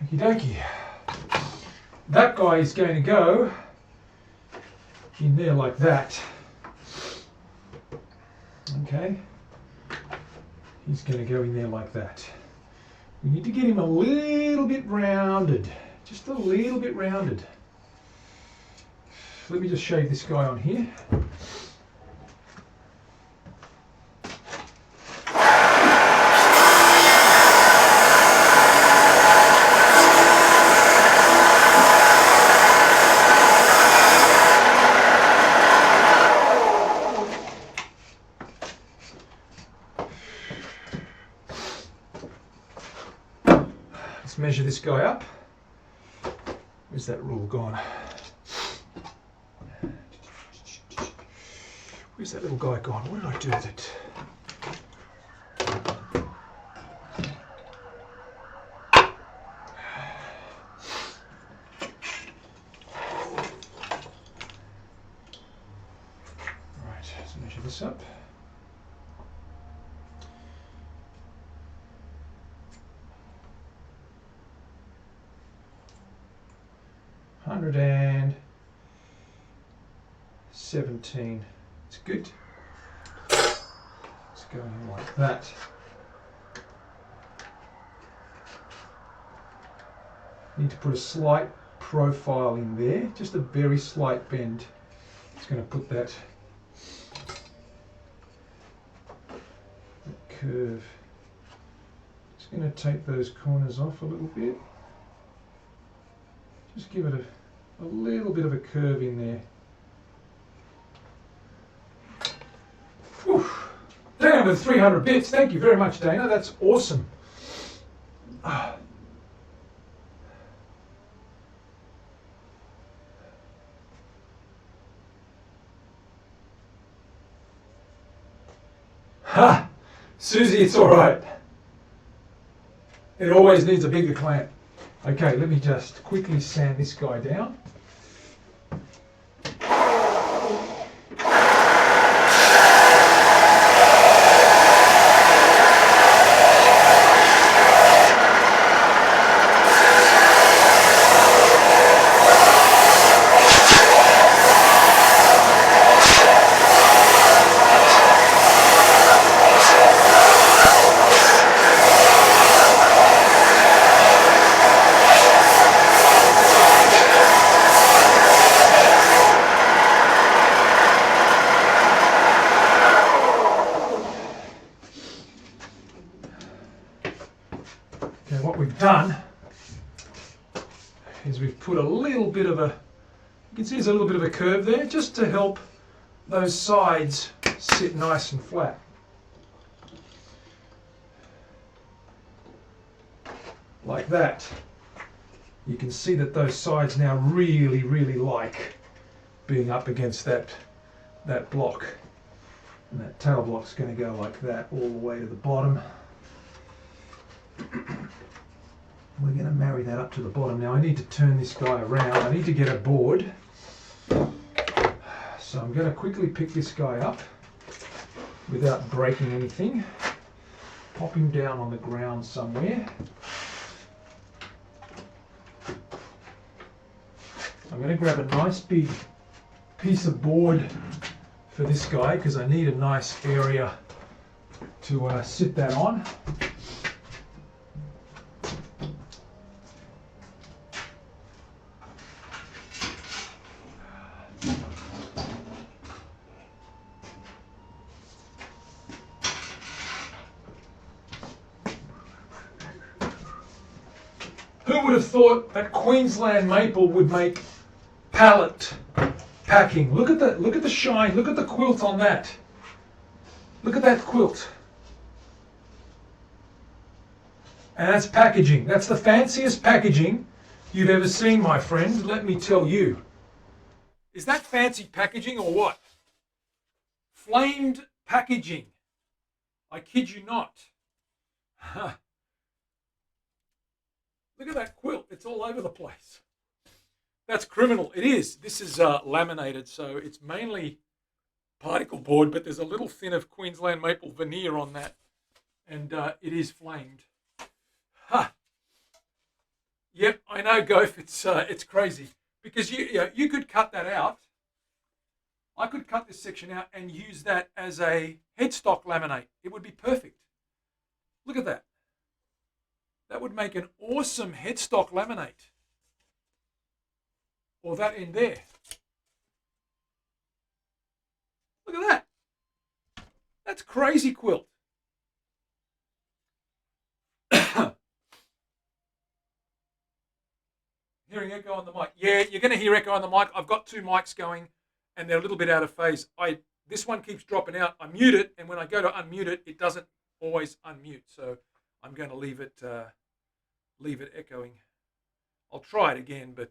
Okie dokie. That guy is going to go in there like that. Okay. He's going to go in there like that. We need to get him a little bit rounded. Just a little bit rounded. Let me just shave this guy on here. Let's measure this guy up. Where's that rule gone? Where's that little guy gone? What did I do with it? Right, let's measure this up. 17. It's good. It's going in like that. Need to put a slight profile in there, just a very slight bend. It's going to put that curve. Just going to take those corners off a little bit. Just give it a little bit of a curve in there. Whew. Down to 300 bits. Thank you very much, Dana. That's awesome. Ha! Susie, it's all right. It always needs a bigger clamp. Okay, let me just quickly sand this guy down. Okay, what we've done is we've put a little bit of a, you can see there's a little bit of a curve there, just to help those sides sit nice and flat. Like that. You can see that those sides now really, really like being up against that block. And that tail block's going to go like that all the way to the bottom. We're going to marry that up to the bottom. Now I need to turn this guy around. I need to get a board. So I'm going to quickly pick this guy up without breaking anything. Pop him down on the ground somewhere. I'm going to grab a nice big piece of board for this guy because I need a nice area to sit that on. Who would have thought that Queensland maple would make pallet packing? Look at the shine, look at the quilt on that. Look at that quilt. And that's packaging. That's the fanciest packaging you've ever seen, my friend, let me tell you. Is that fancy packaging or what? Flamed packaging. I kid you not. Look at that quilt. It's all over the place. That's criminal. It is. This is laminated, so it's mainly particle board, but there's a little thin of Queensland maple veneer on that, and it is flamed. Ha! Yep, I know, Gof. It's crazy because you could cut that out. I could cut this section out and use that as a headstock laminate. It would be perfect. Look at that. That would make an awesome headstock laminate. Or that in there. Look at that. That's crazy quilt. Hearing echo on the mic. Yeah, you're going to hear echo on the mic. I've got two mics going and they're a little bit out of phase. This one keeps dropping out. I mute it, and when I go to unmute it, it doesn't always unmute. So I'm going to leave it echoing. I'll try it again, but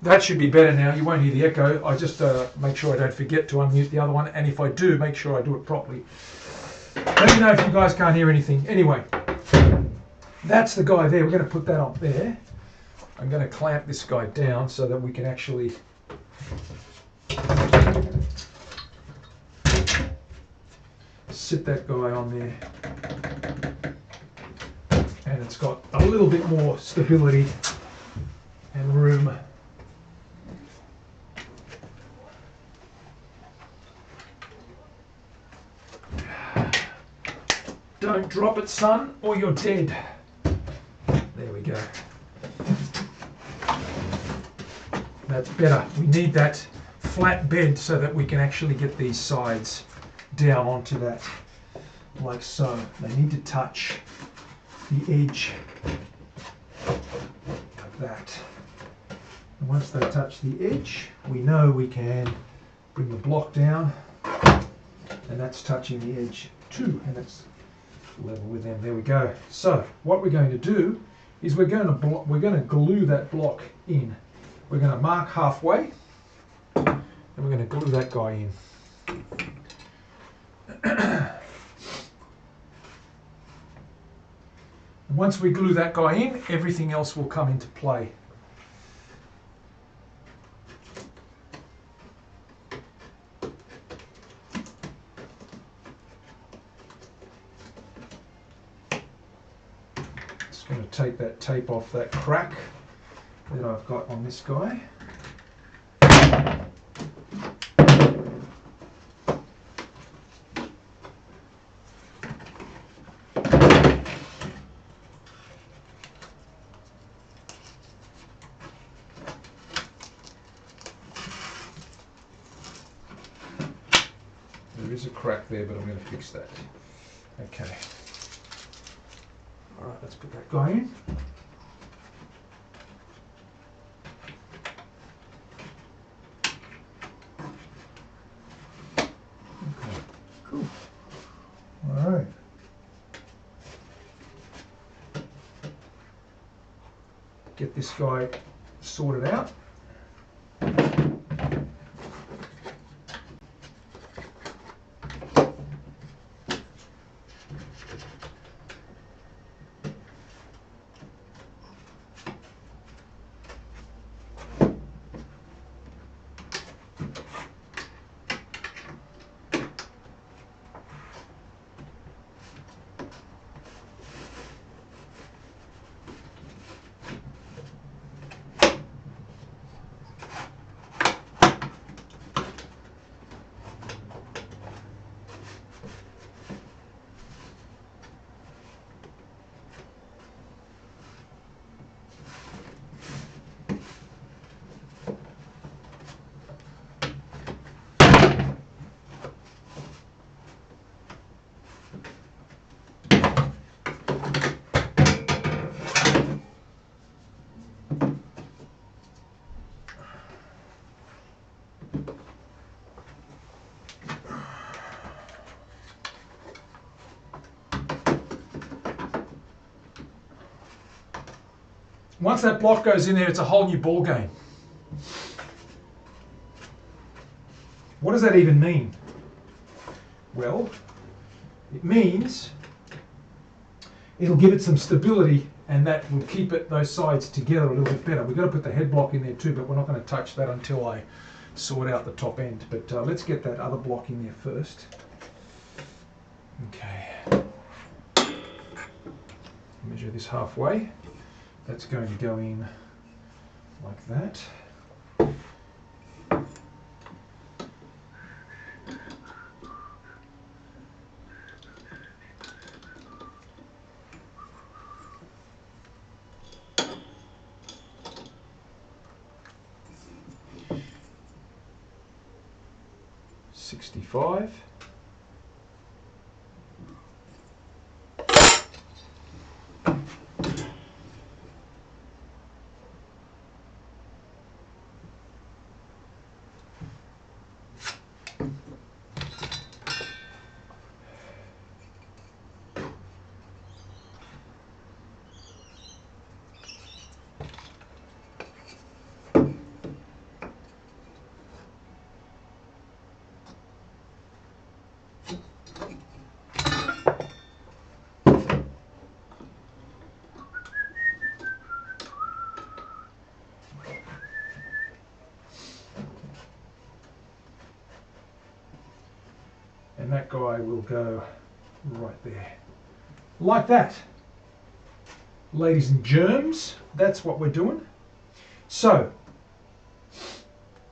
that should be better now. You won't hear the echo. I just make sure I don't forget to unmute the other one, and if I do, make sure I do it properly. Let me know if you guys can't hear anything. Anyway, that's the guy there. We're going to put that up there. I'm going to clamp this guy down so that we can actually sit that guy on there. And it's got a little bit more stability and room Don't drop it, son, or you're dead. There we go. That's better. We need that flat bed so that we can actually get these sides down onto that, like so. They need to touch the edge, like that. And once they touch the edge, we know we can bring the block down, and that's touching the edge too, and it's level with them. There we go. So what we're going to do is we're going to glue that block in. We're going to mark halfway, and we're going to glue that guy in. Once we glue that guy in, everything else will come into play. Just going to take that tape off that crack that I've got on this guy. There is a crack there, but I'm going to fix that. Okay. All right, let's put that guy in. Okay, cool. All right. Get this guy sorted out. Once that block goes in there, it's a whole new ball game. What does that even mean? Well, it means it'll give it some stability, and that will keep those sides together a little bit better. We've got to put the head block in there too, but we're not going to touch that until I sort out the top end. But let's get that other block in there first. Okay. Measure this halfway. That's going to go in like that. $65. And that guy will go right there. Like that. Ladies and germs, that's what we're doing. So,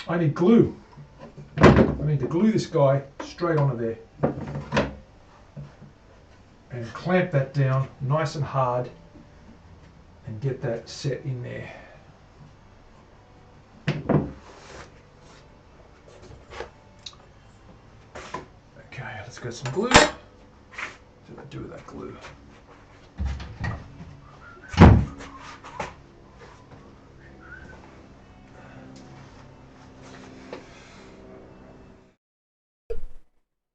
I need glue. I need to glue this guy straight onto there. and clamp that down nice and hard and get that set in there. Okay, let's get some glue. What did I do with that glue?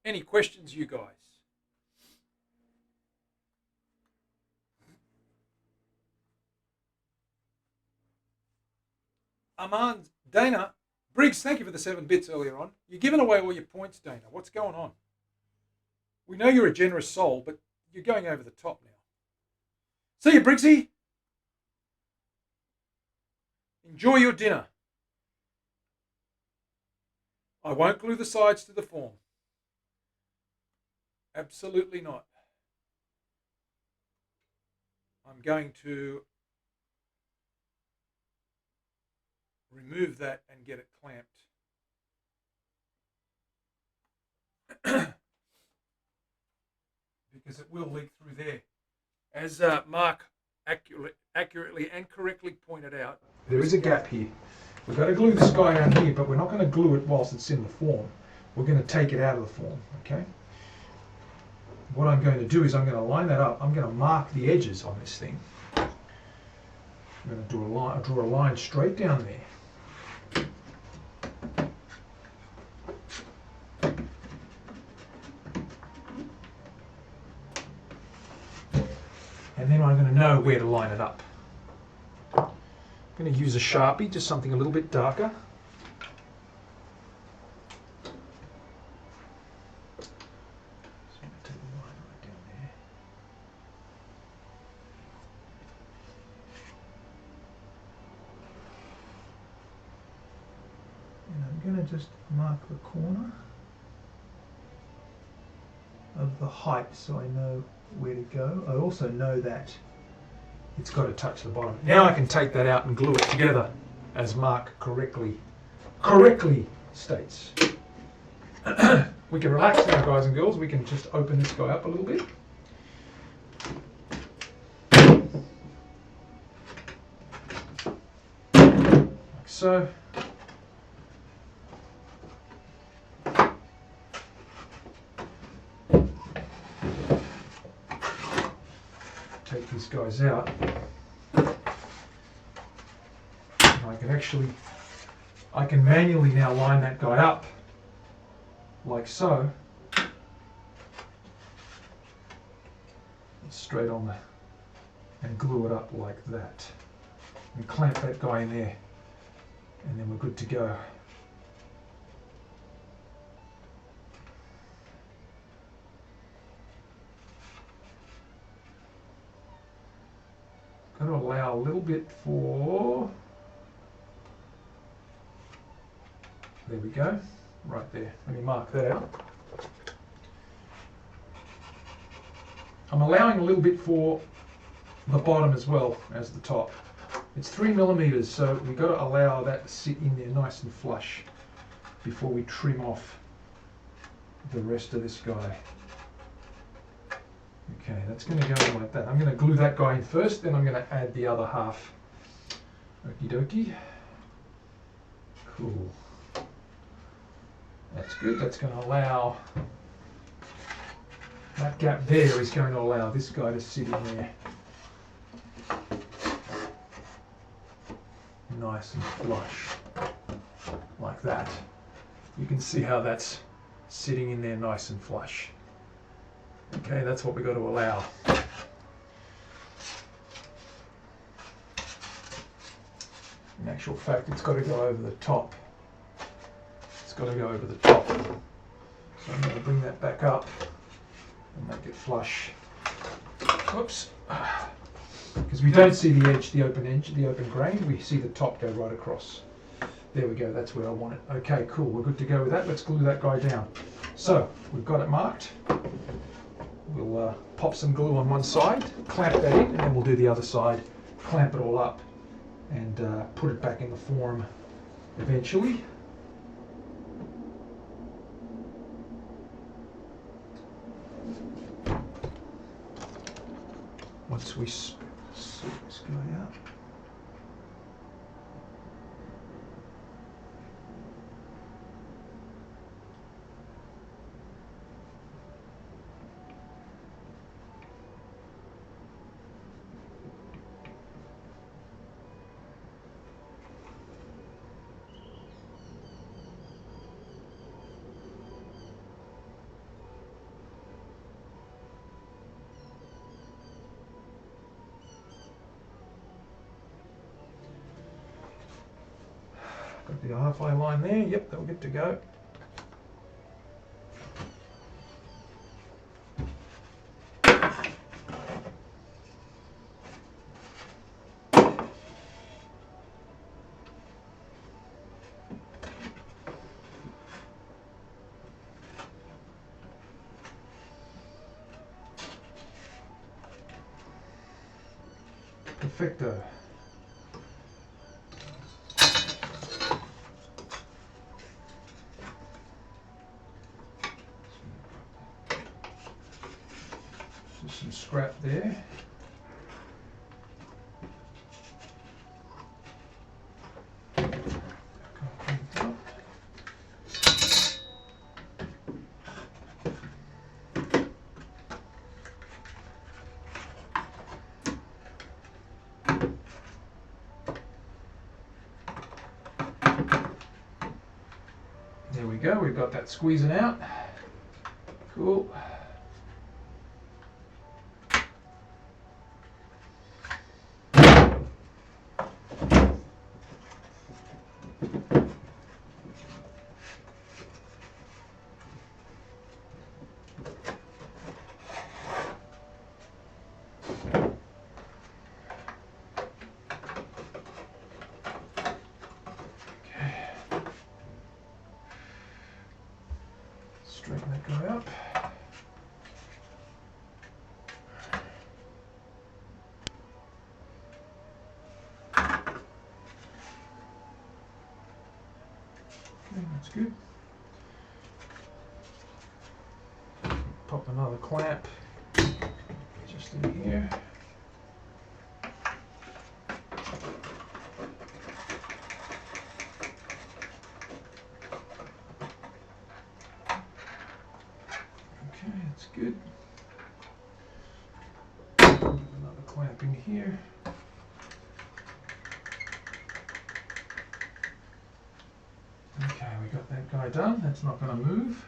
Any questions, you guys? Armand, Dana, Briggs, thank you for the 7 bits earlier on. You're giving away all your points, Dana. What's going on? We know you're a generous soul, but you're going over the top now. See you, Briggsy. Enjoy your dinner. I won't glue the sides to the form. Absolutely not. I'm going to remove that and get it clamped. Because it will leak through there. As Mark accurately and correctly pointed out, there is a gap here. We've got to glue this guy on here, but we're not going to glue it whilst it's in the form. We're going to take it out of the form, okay? What I'm going to do is I'm going to line that up. I'm going to mark the edges on this thing. I'm going to draw a line straight down there. And then I'm going to know where to line it up. I'm going to use a Sharpie, just something a little bit darker. So I'm going to take the line right down there. And I'm going to just mark the corner of the height so I know where to go. I also know that it's got to touch the bottom. Now I can take that out and glue it together as Mark correctly states. We can relax now, guys and girls. We can just open this guy up a little bit. Like so. Take these guys out. And I can manually now line that guy up like so. Straight on there and glue it up like that. And clamp that guy in there. And then we're good to go. Got to allow a little bit for, there we go, right there. Let me mark that out. I'm allowing a little bit for the bottom as well as the top. It's 3mm, so we've got to allow that to sit in there nice and flush before we trim off the rest of this guy. Okay, that's going to go like that. I'm going to glue that guy in first, then I'm going to add the other half. Okie dokie. Cool. That's good. That's going to allow, that gap there is going to allow this guy to sit in there. Nice and flush. Like that. You can see how that's sitting in there nice and flush. Okay, that's what we've got to allow. In actual fact, it's got to go over the top. It's got to go over the top. So I'm going to bring that back up and make it flush. Whoops. Because we don't see the edge, the open grain. We see the top go right across. There we go, that's where I want it. Okay, cool, we're good to go with that. Let's glue that guy down. So, we've got it marked. We'll pop some glue on one side, clamp that in, and then we'll do the other side, clamp it all up, and put it back in the form eventually. we sort this guy out. Got the halfway line there. Yep, that'll get to go. Perfecto. Just some scrap there. There we go, we've got that squeezing out. Cool. Straighten that guy up. Okay, that's good. Pop another clamp just in here. Okay, that's good. Another clamp in here. Okay, we got that guy done. That's not going to move.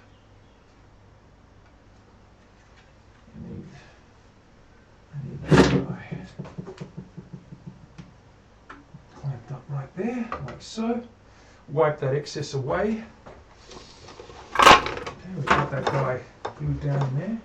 I need that guy clamped up right there, like so. Wipe that excess away. Okay, we've got that guy glued down there.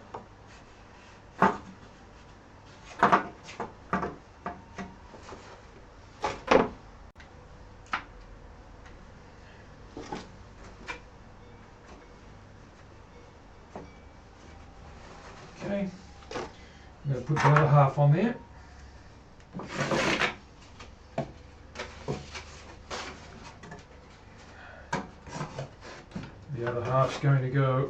Okay, I'm going to put the other half on there. The other half's going to go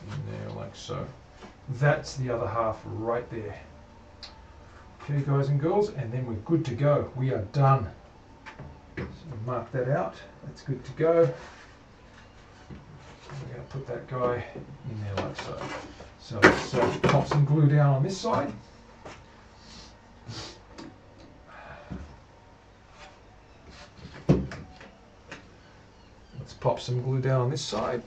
in there like so. That's the other half right there. Okay, guys and girls, and then we're good to go. We are done. So mark that out. That's good to go. We're going to put that guy in there like so. So let's pop some glue down on this side. Let's pop some glue down on this side.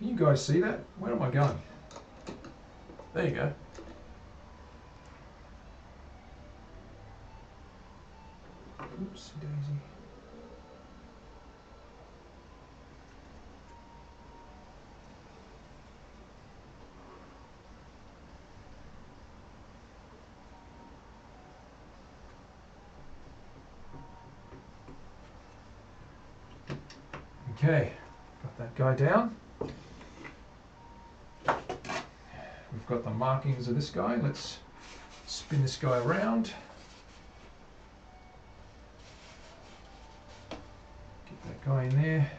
Can you guys see that? Where am I going? There you go. Oopsie daisy. Okay, got that guy down. We've got the markings of this guy. Let's spin this guy around. Get that guy in there.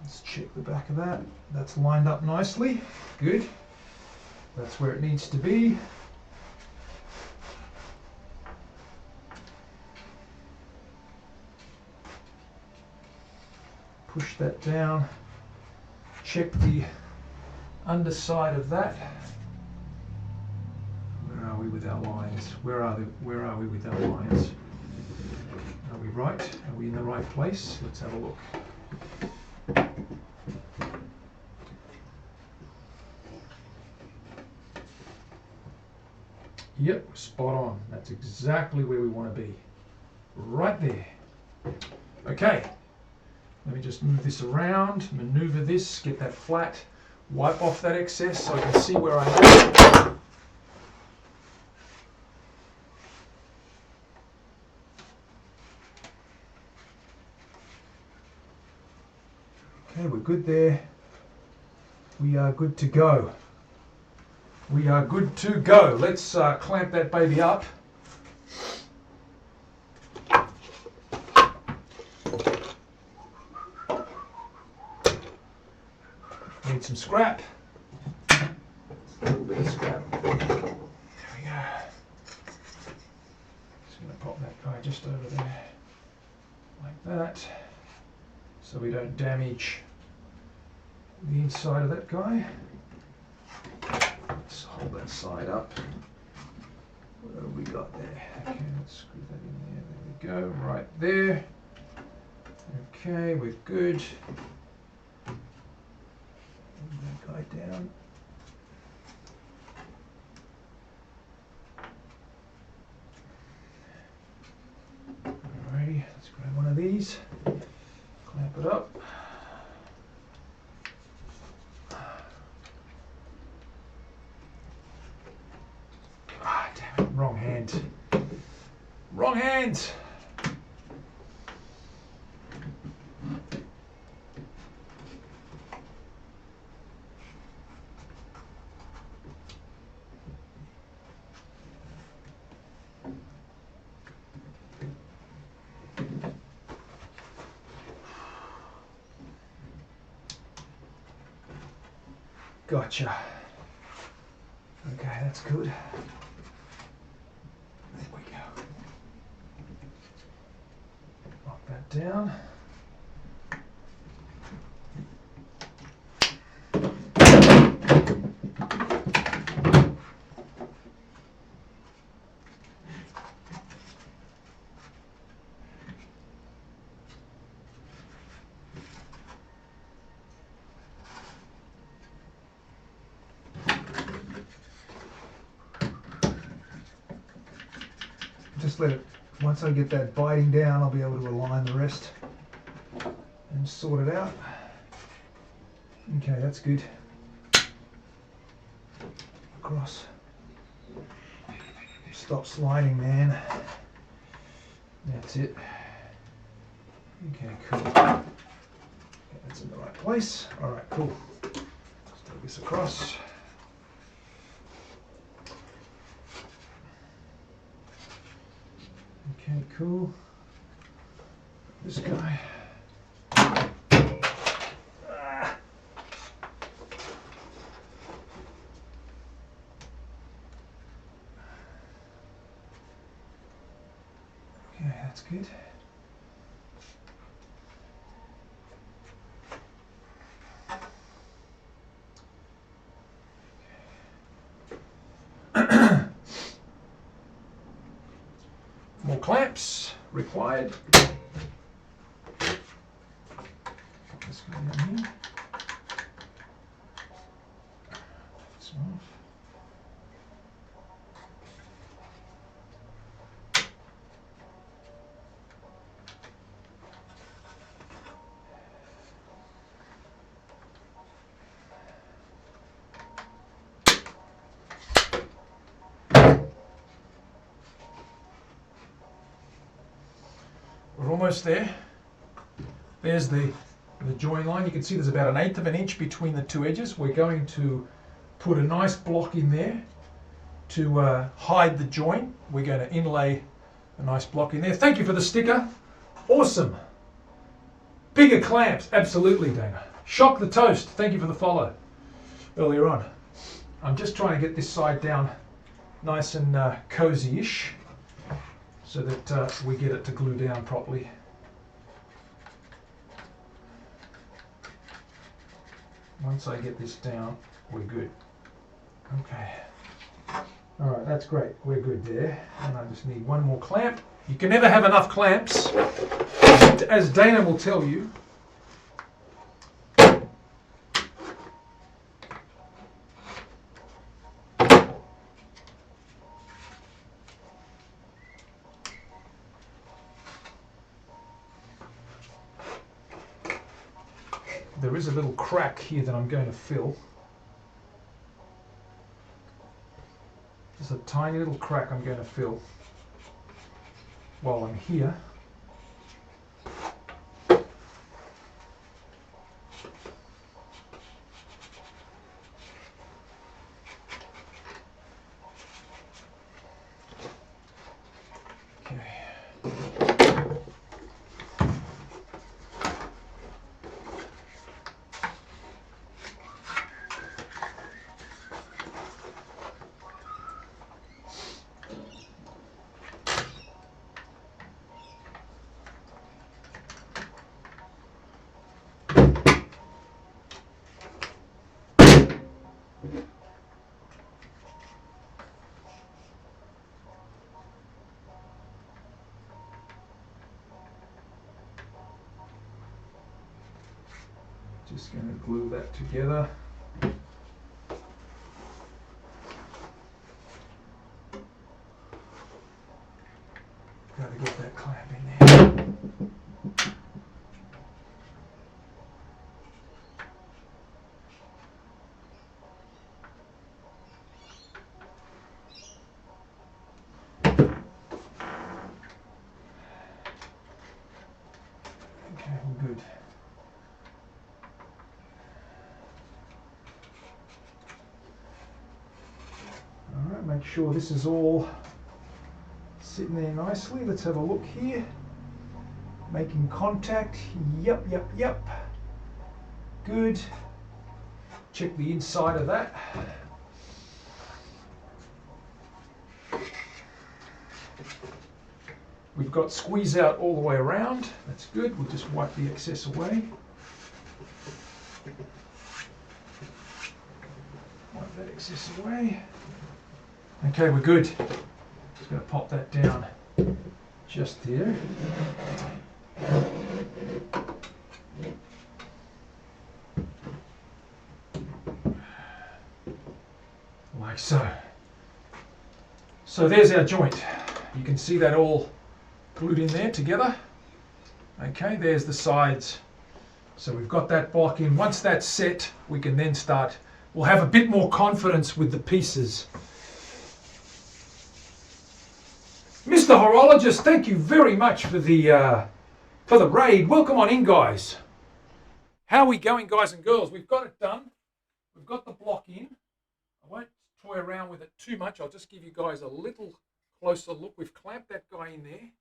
Let's check the back of that. That's lined up nicely. Good. That's where it needs to be. Push that down. Check the underside of that. Where are we with our lines? Where are we with our lines? Are we right? Are we in the right place? Let's have a look. Yep, spot on. That's exactly where we want to be. Right there. Okay. Let me just move this around, maneuver this, get that flat, wipe off that excess so I can see where I am. Okay, we're good there. We are good to go. We are good to go. Let's clamp that baby up. Need some scrap. A little bit of scrap. There we go. Just going to pop that guy just over there, like that, so we don't damage the inside of that guy. Let's hold that side up. What have we got there? Okay, let's screw that in there. There we go, right there. Okay, we're good. Move that guy down. Alrighty, let's grab one of these, clamp it up. Ah, damn it, wrong hand. Wrong hand! Gotcha. Okay, that's good. There we go. Lock that down. Just let it, once I get that biting down, I'll be able to align the rest and sort it out. Okay, that's good. Across. Stop sliding, man. That's it. Okay, cool. Okay, that's in the right place. All right, cool. Let's take this across. Okay, cool. This guy. Okay, that's good. More clamps required. Put this guy down here. almost there. There's the join line. You can see there's about 1/8 of an inch between the two edges. We're going to put a nice block in there to hide the joint. We're going to inlay a nice block in there. Thank you for the sticker. Awesome. Bigger clamps. Absolutely, Dana. Shock the toast. Thank you for the follow earlier on. I'm just trying to get this side down nice and cozy-ish so that we get it to glue down properly. Once I get this down, we're good. Okay. All right, that's great. We're good there. And I just need one more clamp. You can never have enough clamps. As Dana will tell you, there is a little crack here that I'm going to fill. Just a tiny little crack I'm going to fill while I'm here. Just going to glue that together. Got to get that clamp in there. Okay, we're good. Make sure this is all sitting there nicely. Let's have a look here. Making contact. Yep. Good. Check the inside of that. We've got squeeze out all the way around. That's good. We'll just wipe the excess away. Wipe that excess away. Okay, we're good. Just going to pop that down just there. Like so. So there's our joint. You can see that all glued in there together. Okay, there's the sides. So we've got that block in. Once that's set, we can then start. We'll have a bit more confidence with the pieces. Mr. Horologist, thank you very much for the raid. Welcome on in, guys. How are we going, guys and girls? We've got it done. We've got the block in. I won't toy around with it too much. I'll just give you guys a little closer look. We've clamped that guy in there.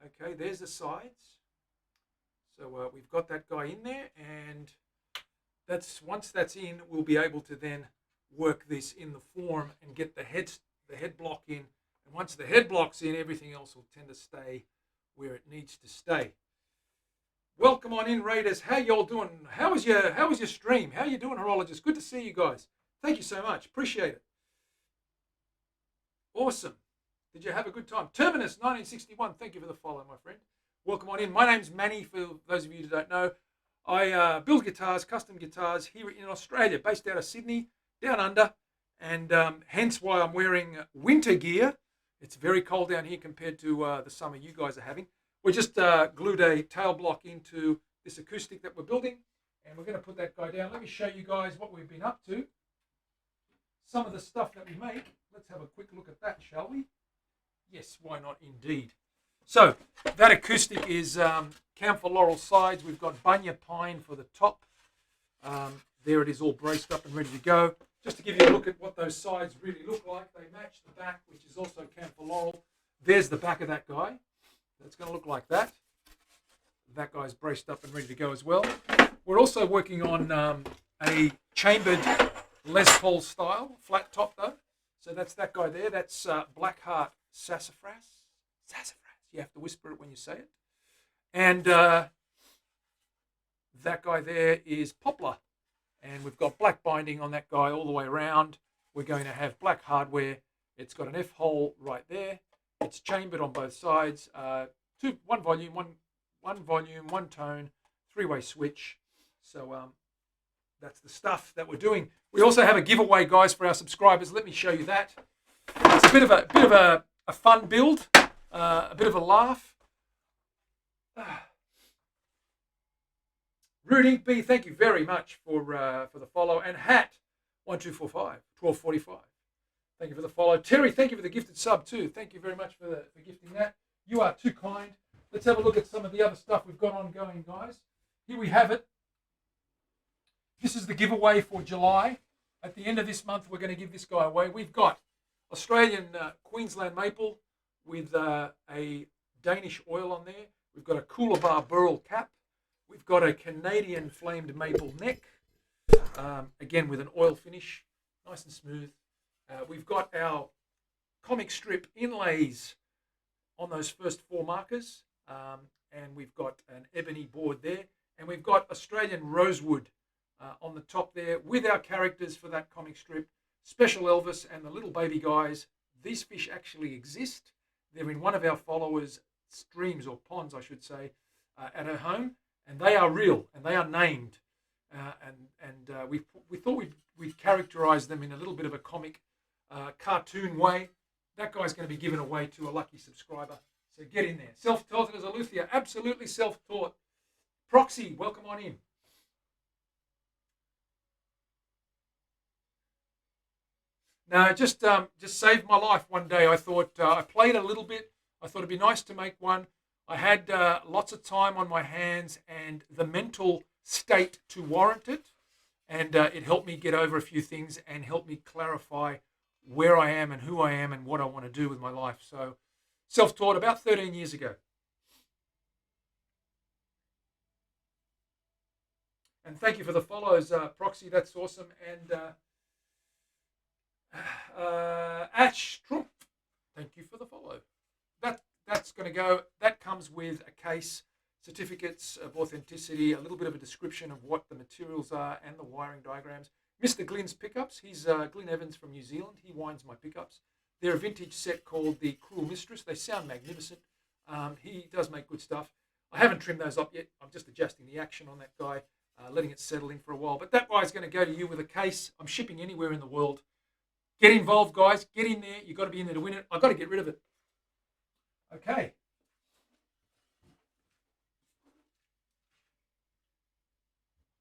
Okay, there's the sides. So we've got that guy in there, and once that's in, we'll be able to then work this in the form and get the head block in. And once the head block's in, everything else will tend to stay where it needs to stay. Welcome on in, Raiders. How y'all doing? How was your stream? How you doing, Horologists? Good to see you guys. Thank you so much. Appreciate it. Awesome. Did you have a good time? Terminus 1961. Thank you for the follow, my friend. Welcome on in. My name's Manny, for those of you who don't know. I build guitars, custom guitars here in Australia, based out of Sydney, down under, and hence why I'm wearing winter gear. It's very cold down here compared to the summer you guys are having. We just glued a tail block into this acoustic that we're building, and we're going to put that guy down. Let me show you guys what we've been up to. Some of the stuff that we make. Let's have a quick look at that, shall we? Yes, why not indeed. So that acoustic is camphor laurel sides. We've got bunya pine for the top. There it is, all braced up and ready to go. Just to give you a look at what those sides really look like, they match the back, which is also camphor laurel. There's the back of that guy. That's going to look like that. That guy's braced up and ready to go as well. We're also working on a chambered Les Paul style, flat top though. So that's that guy there. That's Blackheart Sassafras. Sassafras. You have to whisper it when you say it. And that guy there is Poplar. And we've got black binding on that guy all the way around. We're going to have black hardware. It's got an F hole right there. It's chambered on both sides. One volume, one tone, three-way switch. So that's the stuff that we're doing. We also have a giveaway, guys, for our subscribers. Let me show you that. It's a bit of a fun build, a bit of a laugh. Rude Ink B, thank you very much for the follow. And Hat 1245 1245. Thank you for the follow. Terry, thank you for the gifted sub too. Thank you very much for gifting that. You are too kind. Let's have a look at some of the other stuff we've got ongoing, guys. Here we have it. This is the giveaway for July. At the end of this month, we're going to give this guy away. We've got Australian Queensland maple with a Danish oil on there. We've got a Coolabah burl cap. We've got a Canadian flamed maple neck, again with an oil finish, nice and smooth. We've got our comic strip inlays on those first four markers, and we've got an ebony board there, and we've got Australian rosewood on the top there with our characters for that comic strip. Special Elvis and the little baby guys. These fish actually exist. They're in one of our followers' streams, or ponds, I should say, at her home, and they are real and they are named. We thought we'd characterize them in a little bit of a comic cartoon way. That guy's going to be given away to a lucky subscriber. So get in there. Self-taught as a luthier. Absolutely self-taught. Proxy, welcome on in. No, just saved my life one day. I thought I played a little bit. I thought it'd be nice to make one. I had lots of time on my hands and the mental state to warrant it. And it helped me get over a few things and helped me clarify where I am and who I am and what I want to do with my life. So self-taught about 13 years ago. And thank you for the follows, Proxy. That's awesome. And Ash Trump, thank you for the follow. That's going to go. That comes with a case, certificates of authenticity, a little bit of a description of what the materials are and the wiring diagrams. Mr. Glynn's pickups. He's Glyn Evans from New Zealand. He winds my pickups. They're a vintage set called the Cruel Mistress. They sound magnificent. He does make good stuff. I haven't trimmed those up yet. I'm just adjusting the action on that guy, letting it settle in for a while. But that guy's going to go to you with a case. I'm shipping anywhere in the world. Get involved, guys. Get in there. You've got to be in there to win it. I've got to get rid of it. Okay.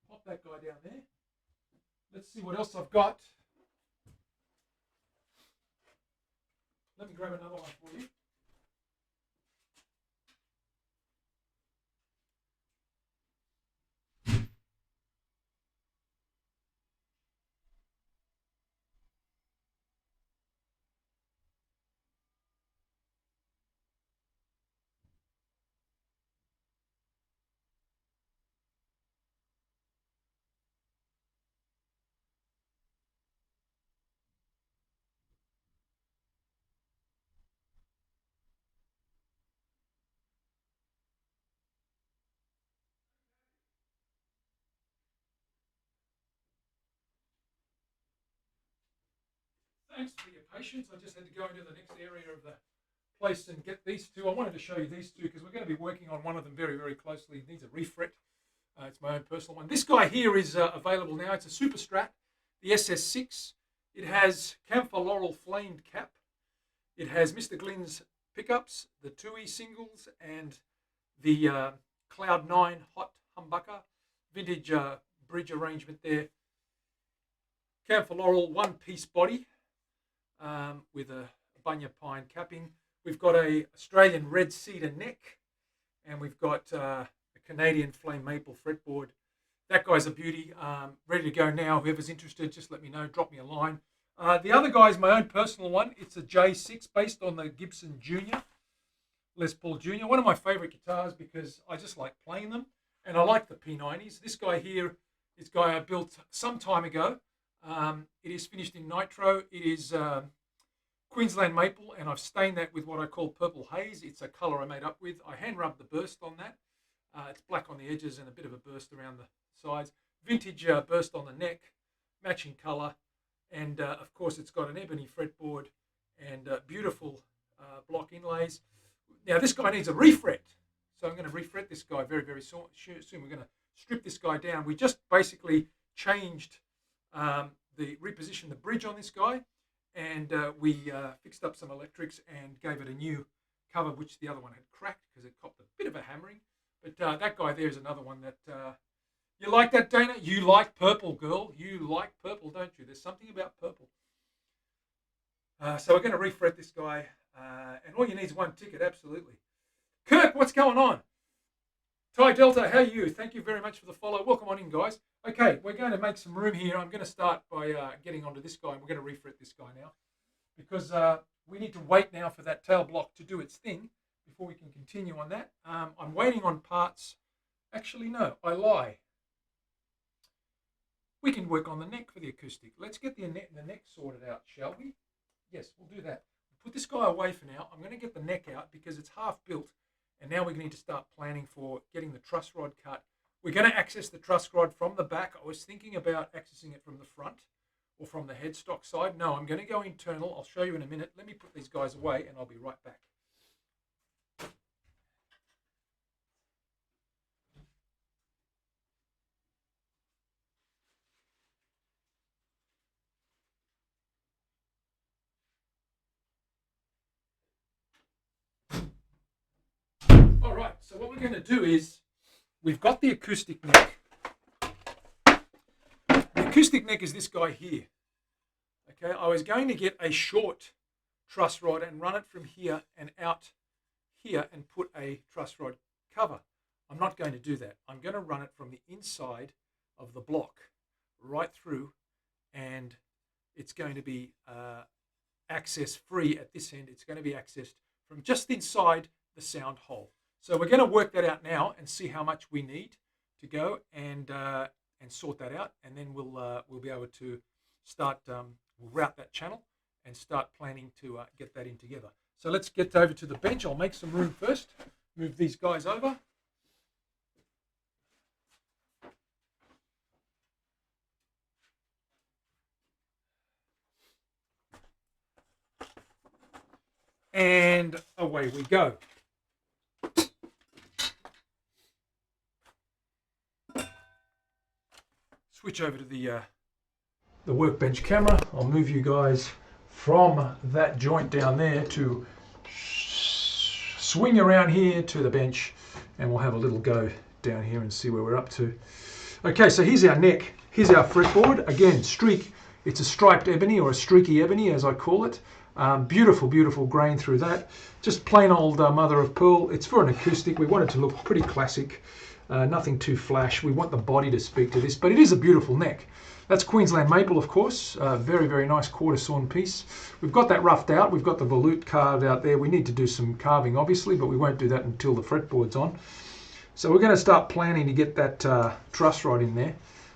Pop that guy down there. Let's see what else I've got. Let me grab another one for you. Thanks for your patience. I just had to go into the next area of the place and get these two. I wanted to show you these two because we're going to be working on one of them very, very closely. It needs a refret. It's my own personal one. This guy here is available now. It's a Super Strat, the SS6. It has camphor laurel flamed cap. It has Mr. Glynn's pickups, the 2E singles, and the Cloud 9 hot humbucker. Vintage bridge arrangement there. Camphor laurel one-piece body with a bunya pine capping. We've got a Australian red cedar neck, and we've got a Canadian flame maple fretboard. That guy's a beauty. Ready to go now. Whoever's interested, just let me know. Drop me a line. The other guy is my own personal one. It's a J6 based on the Gibson Junior, Les Paul Junior. One of my favorite guitars because I just like playing them, and I like the P90s. This guy here is a guy I built some time ago. It is finished in nitro. It is Queensland maple, and I've stained that with what I call purple haze. It's a color I made up with. I hand rubbed the burst on that. It's black on the edges and a bit of a burst around the sides. Vintage burst on the neck, matching color, and of course it's got an ebony fretboard and beautiful block inlays. Now this guy needs a refret, so I'm going to refret this guy very, very soon. We're going to strip this guy down. We just basically changed repositioned the bridge on this guy, and we fixed up some electrics and gave it a new cover, which the other one had cracked because it copped a bit of a hammering. But that guy there is another one that you like that, Dana? You like purple, girl. You like purple, don't you? There's something about purple. So we're going to refret this guy, and all you need is one ticket, absolutely. Kirk, what's going on? Ty Delta, how are you? Thank you very much for the follow. Welcome on in, guys. Okay, we're going to make some room here. I'm going to start by getting onto this guy, and we're going to refret this guy now because we need to wait now for that tail block to do its thing before we can continue on that. I'm waiting on parts. Actually, no, I lie. We can work on the neck for the acoustic. Let's get the neck sorted out, shall we? Yes, we'll do that. Put this guy away for now. I'm going to get the neck out because it's half built, and now we need to start planning for getting the truss rod cut. We're going to access the truss rod from the back. I was thinking about accessing it from the front or from the headstock side. No, I'm going to go internal. I'll show you in a minute. Let me put these guys away, and I'll be right back. All right, so what we're going to do is we've got the acoustic neck. The acoustic neck is this guy here. Okay, I was going to get a short truss rod and run it from here and out here and put a truss rod cover. I'm not going to do that. I'm going to run it from the inside of the block right through, and it's going to be access free at this end. It's going to be accessed from just inside the sound hole. So we're going to work that out now and see how much we need to go and sort that out, and then we'll be able to start we'll route that channel and start planning to get that in together. So let's get over to the bench. I'll make some room first. Move these guys over. And away we go. Switch over to the workbench camera. I'll move you guys from that joint down there to swing around here to the bench, and we'll have a little go down here and see where we're up to. Okay, so here's our neck. Here's our fretboard. Again, streak. It's a striped ebony, or a streaky ebony as I call it. Beautiful, beautiful grain through that. Just plain old mother of pearl. It's for an acoustic. We want it to look pretty classic. Nothing too flash. We want the body to speak to this, but it is a beautiful neck. That's Queensland maple, of course. Very, very nice quarter sawn piece. We've got that roughed out. We've got the volute carved out there. We need to do some carving, obviously, but we won't do that until the fretboard's on. So we're going to start planning to get that truss rod in there.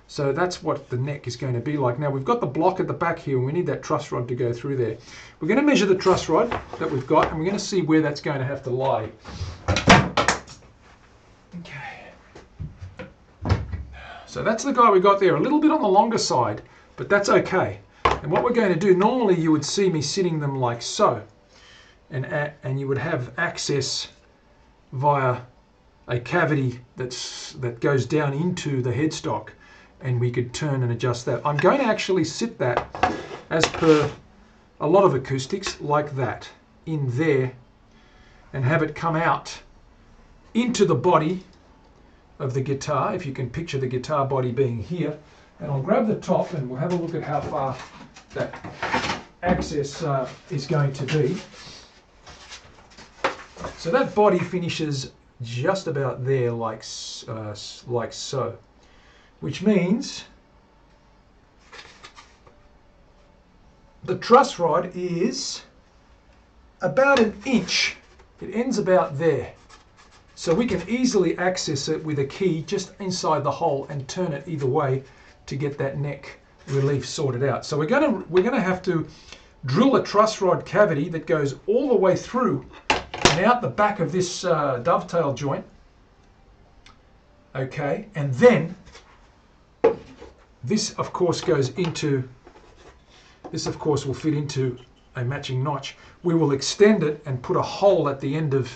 So that's what the neck is going to be like. Now we've got the block at the back here, and we need that truss rod to go through there. We're going to measure the truss rod that we've got, and we're going to see where that's going to have to lie. Okay. So that's the guy we got there, a little bit on the longer side, but that's okay. And what we're going to do, normally you would see me sitting them like so, and you would have access via a cavity that goes down into the headstock, and we could turn and adjust that. I'm going to actually sit that, as per a lot of acoustics, like that, in there, and have it come out into the body of the guitar, if you can picture the guitar body being here. And I'll grab the top and we'll have a look at how far that access is going to be. So that body finishes just about there, like so, which means the truss rod is about an inch. It ends about there. So we can easily access it with a key just inside the hole and turn it either way to get that neck relief sorted out. So we're gonna have to drill a truss rod cavity that goes all the way through and out the back of this dovetail joint. Okay, and then this of course goes into, this of course will fit into a matching notch. We will extend it and put a hole at the end of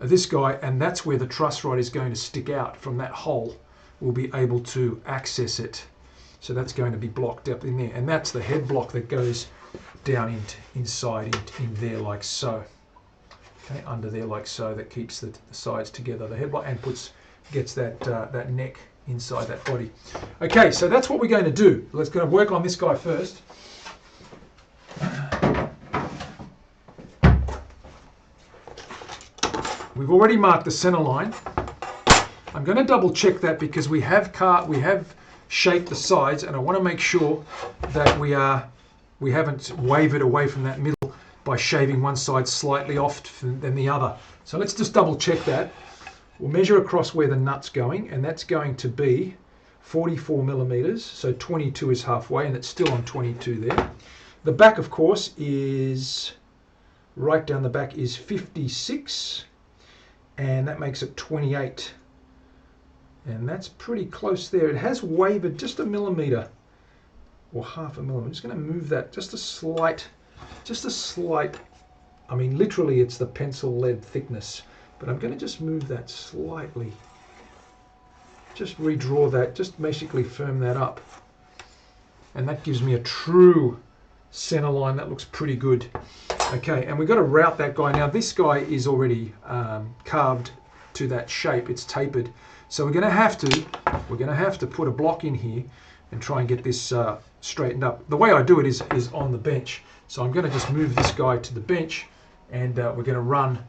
this guy, and that's where the truss rod is going to stick out. From that hole we'll be able to access it. So that's going to be blocked up in there, and that's the head block that goes down inside in there like so. Okay, under there like so, that keeps the sides together, the head block, and gets that that neck inside that body. Okay, so that's what we're going to do. Let's go work on this guy first. We've already marked the center line. I'm going to double check that because we have shaped the sides, and I want to make sure that we haven't wavered away from that middle by shaving one side slightly off than the other. So let's just double check that. We'll measure across where the nut's going, and that's going to be 44 millimeters. So 22 is halfway, and it's still on 22 there. The back, of course, is right down the back is 56, and that makes it 28. And that's pretty close there. It has wavered just a millimeter or half a millimeter. I'm just going to move that just a slight, I mean literally it's the pencil lead thickness, but I'm going to just move that slightly. Just redraw that, just basically firm that up. And that gives me a true center line. That looks pretty good. Okay, and we've got to route that guy. Now this guy is already carved to that shape. It's tapered. So we're going to have to put a block in here and try and get this straightened up. The way I do it is on the bench. So I'm going to just move this guy to the bench, and we're going to run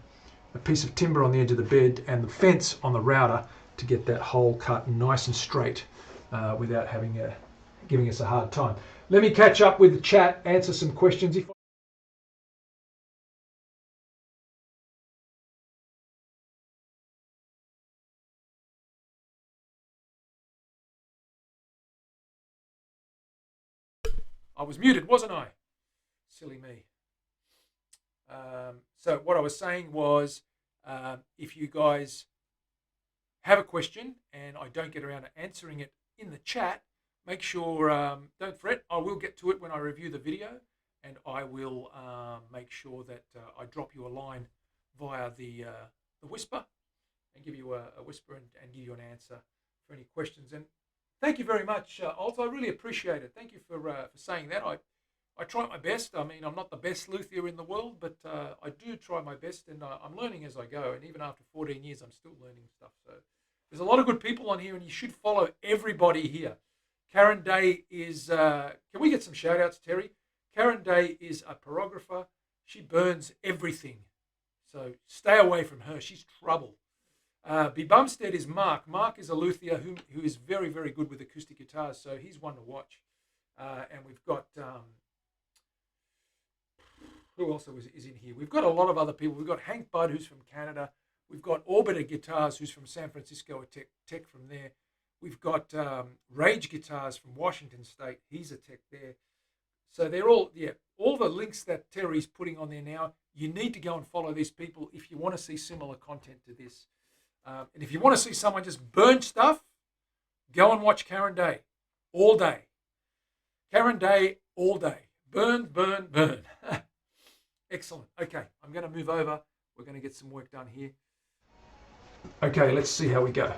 a piece of timber on the edge of the bed and the fence on the router to get that hole cut nice and straight without giving us a hard time. Let me catch up with the chat, answer some questions. I was muted, wasn't I? Silly me. So what I was saying was, if you guys have a question and I don't get around to answering it in the chat, make sure, don't fret, I will get to it when I review the video, and I will make sure that I drop you a line via the Whisper and give you a whisper and give you an answer for any questions. And thank you very much, Alt. I really appreciate it. Thank you for saying that. I try my best. I mean, I'm not the best luthier in the world, but I do try my best, and I'm learning as I go. And even after 14 years, I'm still learning stuff. So there's a lot of good people on here, and you should follow everybody here. Karen Day is, can we get some shout outs, Terry? Karen Day is a pyrographer. She burns everything. So stay away from her. She's trouble. B. Bumstead is Mark. Mark is a luthier who is very, very good with acoustic guitars, so he's one to watch. And we've got, who else is in here? We've got a lot of other people. We've got Hank Budd, who's from Canada. We've got Orbiter Guitars, who's from San Francisco, a tech from there. We've got Rage Guitars from Washington State. He's a tech there. So they're all, all the links that Terry's putting on there now, you need to go and follow these people if you want to see similar content to this. And if you want to see someone just burn stuff, go and watch Karen Day all day. Karen Day all day. Burn, burn, burn. Excellent. Okay, I'm going to move over. We're going to get some work done here. Okay, let's see how we go.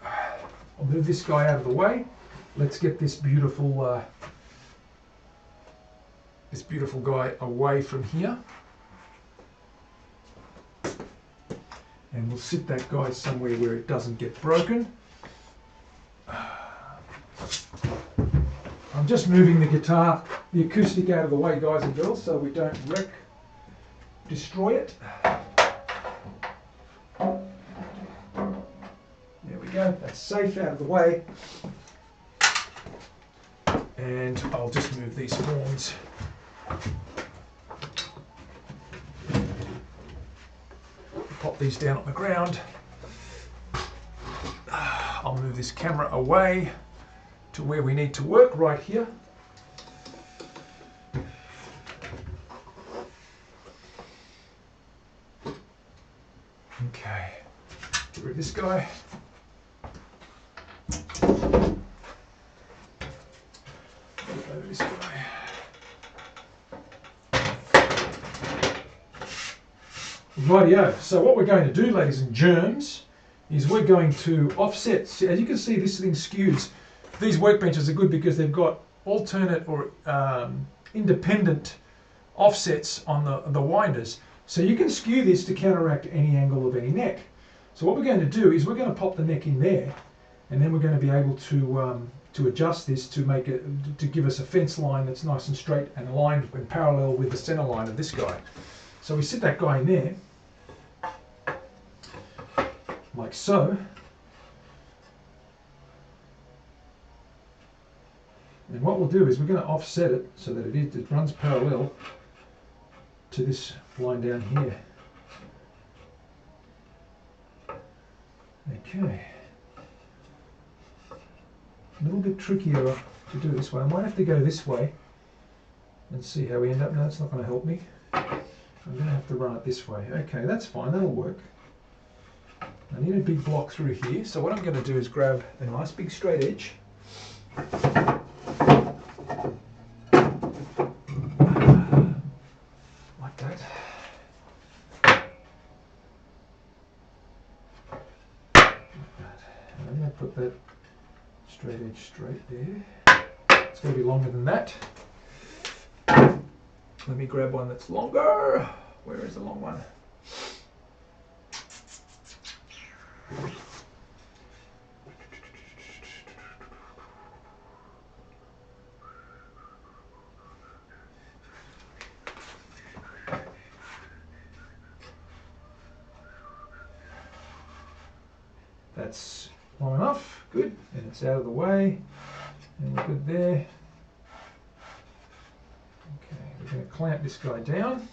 I'll move this guy out of the way. Let's get this beautiful guy away from here. And we'll sit that guy somewhere where it doesn't get broken. I'm just moving the guitar, the acoustic out of the way, guys and girls, so we don't destroy it. go. That's safe, out of the way. And I'll just move these horns. Pop these down on the ground. I'll move this camera away to where we need to work, right here. Okay, get rid of this guy. This guy. Rightio, so what we're going to do, ladies and germs, is we're going to offset. As you can see, this thing skews. These workbenches are good because they've got alternate or independent offsets on the winders. So you can skew this to counteract any angle of any neck. So what we're going to do is we're going to pop the neck in there, and then we're going to be able to adjust this to make it, to give us a fence line that's nice and straight and aligned and parallel with the center line of this guy. So we sit that guy in there, like so. And what we'll do is we're going to offset it so that it runs parallel to this line down here. Okay. A little bit trickier to do it this way. I might have to go this way and see how we end up. No, it's not going to help me. I'm going to have to run it this way. Okay, that's fine. That'll work. I need a big block through here. So what I'm going to do is grab a nice big straight edge. Like that. And I'm going to put that straight edge straight there. It's going to be longer than that. Let me grab one that's longer. Where is the long one? That's long enough. Good. And it's out of the way. And we're good there. Okay, we're going to clamp this guy down.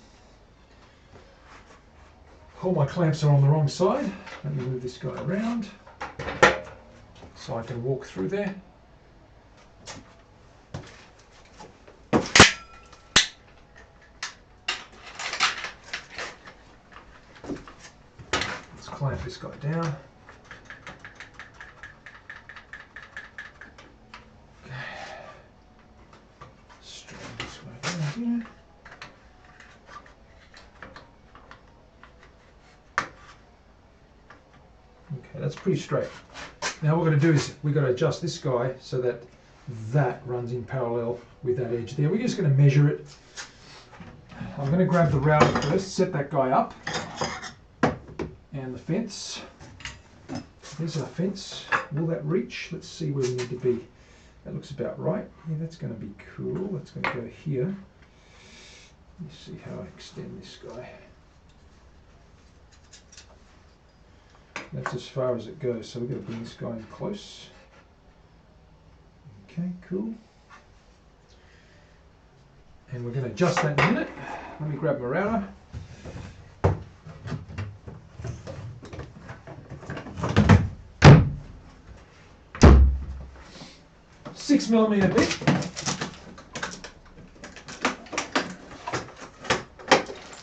All my clamps are on the wrong side. Let me move this guy around so I can walk through there. Let's clamp this guy down. Okay. Straight this way down here. Okay, that's pretty straight. Now what we're going to do is we've got to adjust this guy so that that runs in parallel with that edge there. We're just going to measure it. I'm going to grab the router first, set that guy up, and the fence. There's our fence. Will that reach? Let's see where we need to be. That looks about right. Yeah, that's going to be cool. That's going to go here. Let's see how I extend this guy. That's as far as it goes, so we've got to bring this guy in close. Okay, cool. And we're going to adjust that in a minute. Let me grab my router. $6mm bit.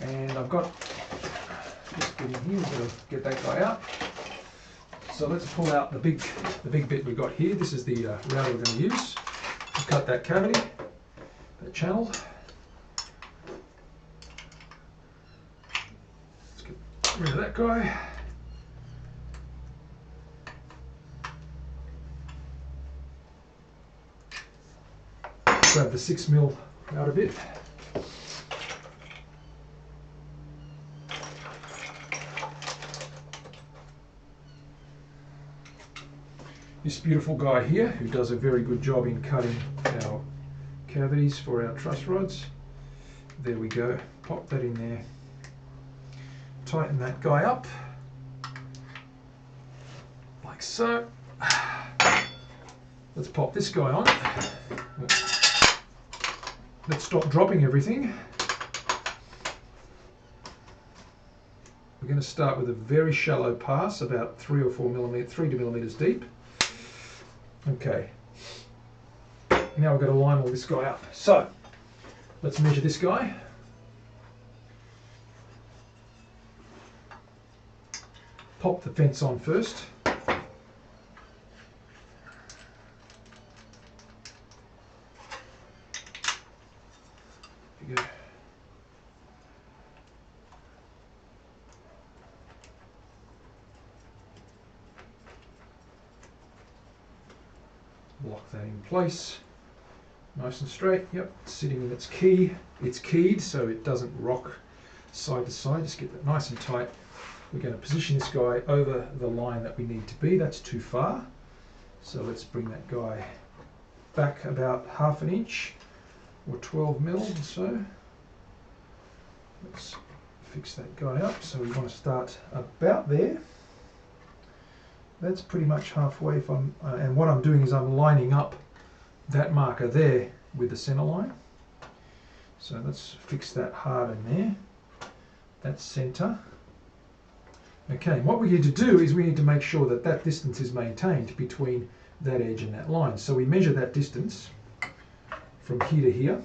And I've got, just get in here, we've got to get that guy out. So let's pull out the big bit we've got here. This is the router we're going to use to cut that cavity, that channel. Let's get rid of that guy. Grab the 6mm router bit. This beautiful guy here, who does a very good job in cutting our cavities for our truss rods. There we go. Pop that in there. Tighten that guy up. Like like so. Let's pop this guy on. Let's stop dropping everything. We're going to start with a very shallow pass, about 3 or 4 millimeters, 3 millimeters deep. Okay. Now we've got to line all this guy up. So, let's measure this guy. Pop the fence on first. There you go. Lock that in place. Nice and straight. Yep, it's sitting in its key. It's keyed so it doesn't rock side to side. Just get that nice and tight. We're going to position this guy over the line that we need to be. That's too far. So let's bring that guy back about ½ an inch or 12 mil or so. Let's fix that guy up. So we want to start about there. That's pretty much halfway. If I'm, and what I'm doing is I'm lining up that marker there with the center line. So let's fix that hard in there. That's center. Okay, what we need to do is we need to make sure that that distance is maintained between that edge and that line. So we measure that distance from here to here.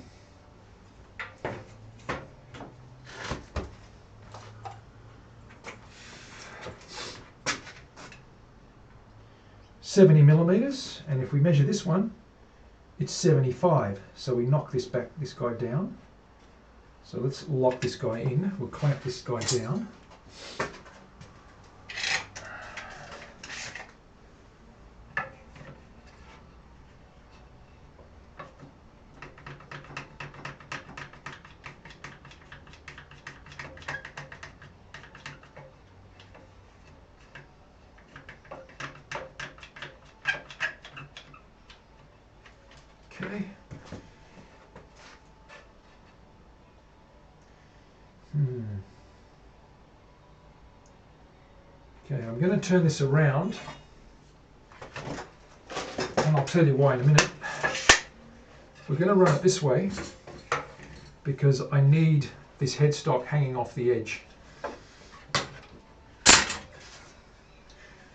$70 millimeters, and if we measure this one, it's 75. So we knock this guy down. So let's lock this guy in. We'll clamp this guy down. Okay. Okay, I'm going to turn this around, and I'll tell you why in a minute. We're going to run it this way because I need this headstock hanging off the edge.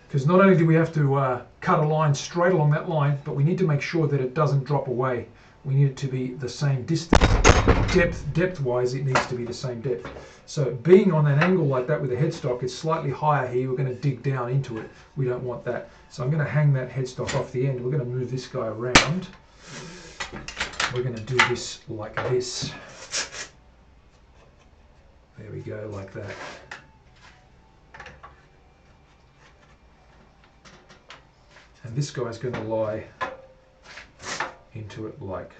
Because not only do we have to cut a line straight along that line, but we need to make sure that it doesn't drop away. We need it to be the same distance. Depth-wise, it needs to be the same depth. So being on an angle like that with the headstock, it's slightly higher here. We're going to dig down into it. We don't want that. So I'm going to hang that headstock off the end. We're going to move this guy around. We're going to do this like this. There we go, like that. And this guy's going to lie into it like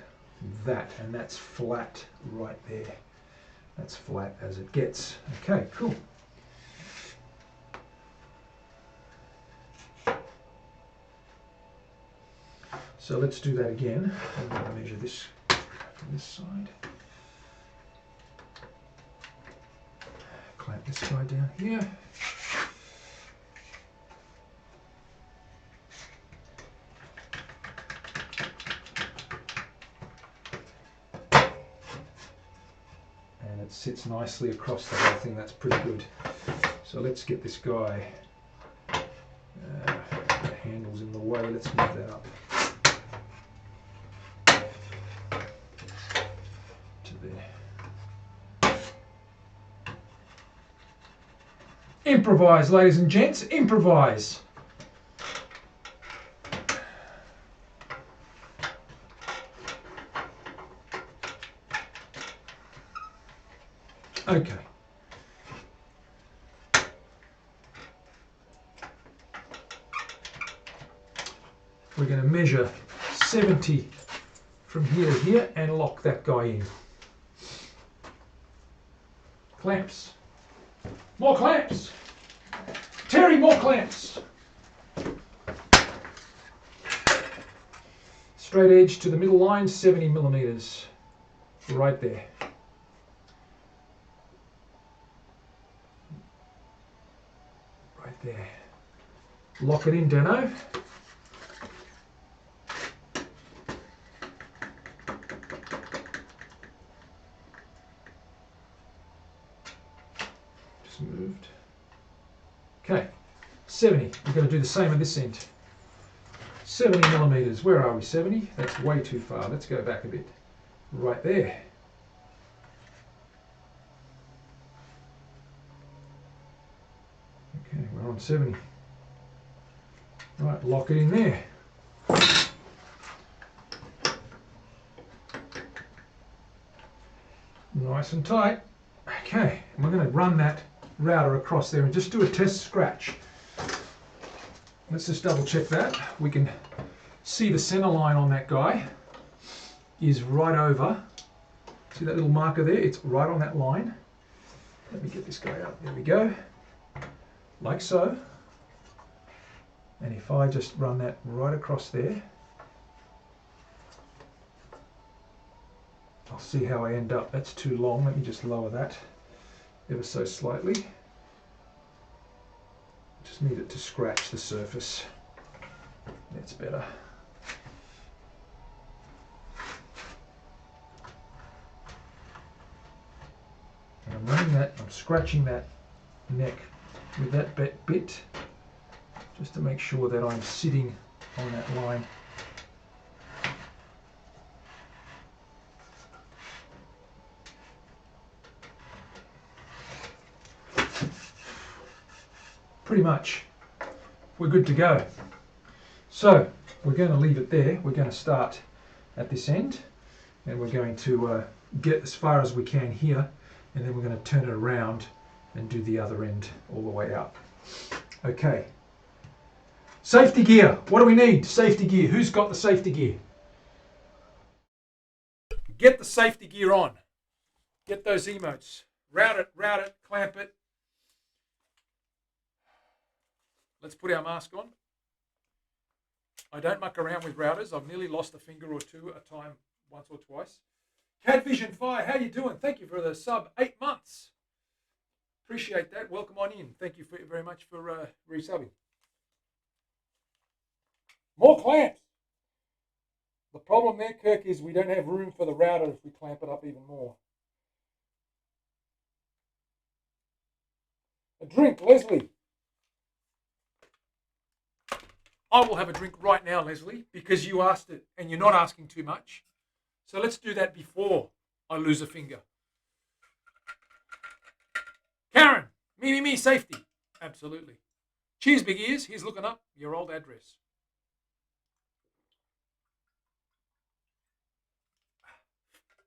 that, and that's flat right there. That's flat as it gets. Okay, cool. So let's do that again. I'm going to measure this from this side. Clamp this guy down here. Sits nicely across the whole thing. That's pretty good. So let's get this guy. The handle's in the way. Let's move that up to there. Improvise, ladies and gents. Improvise. Okay. We're going to measure 70 from here to here and lock that guy in. Clamps. More clamps. Terry, more clamps. Straight edge to the middle line, 70 millimeters. Right there. There. Lock it in, Dano. Just moved. Okay, 70. We're going to do the same at this end. 70 millimeters. Where are we? 70? That's way too far. Let's go back a bit. Right there. Okay, we're on 70. Right, lock it in there. Nice and tight. Okay, and we're going to run that router across there and just do a test scratch. Let's just double check that. We can see the center line on that guy is right over. See that little marker there? It's right on that line. Let me get this guy out. There we go. Like so. And if I just run that right across there, I'll see how I end up. That's too long. Let me just lower that ever so slightly. Just need it to scratch the surface. That's better. And I'm running that, I'm scratching that neck with that bit just to make sure that I'm sitting on that line. Pretty much, we're good to go. So we're going to leave it there. We're going to start at this end and we're going to get as far as we can here, and then we're going to turn it around and do the other end all the way out. Okay. Safety gear. What do we need? Safety gear. Who's got the safety gear? Get the safety gear on. Get those emotes. Route it, clamp it. Let's put our mask on. I don't muck around with routers. I've nearly lost a finger or two at a time, once or twice. Catvision Fire, how you doing? Thank you for the sub, 8 months. Appreciate that. Welcome on in. Thank you very much for resubbing. More clamps. The problem there, Kirk, is we don't have room for the router if we clamp it up even more. A drink, Leslie. I will have a drink right now, Leslie, because you asked it and you're not asking too much. So let's do that before I lose a finger. Karen, me, safety. Absolutely. Cheers, big ears. Here's looking up your old address.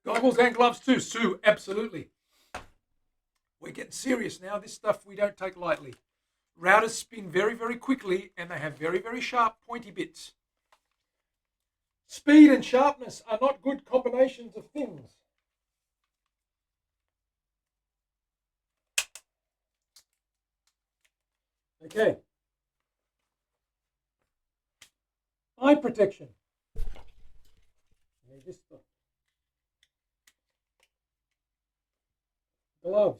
Goggles and gloves too, Sue. Absolutely. We're getting serious now. This stuff we don't take lightly. Routers spin very, very quickly and they have very, very sharp, pointy bits. Speed and sharpness are not good combinations of things. Okay. Eye protection. This stuff. Gloves.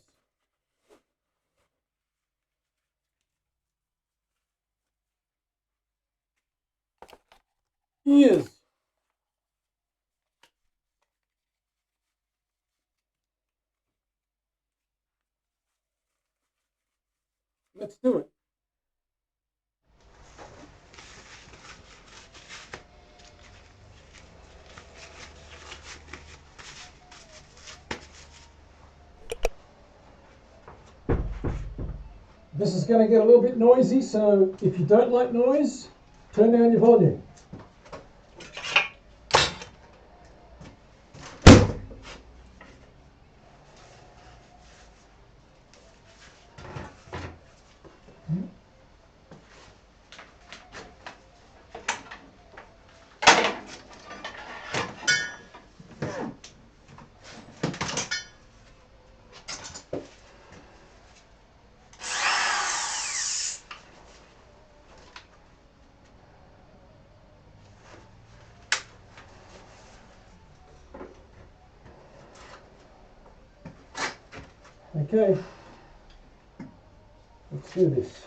Ears. Let's do it. This is going to get a little bit noisy, so if you don't like noise, turn down your volume. Okay, let's do this.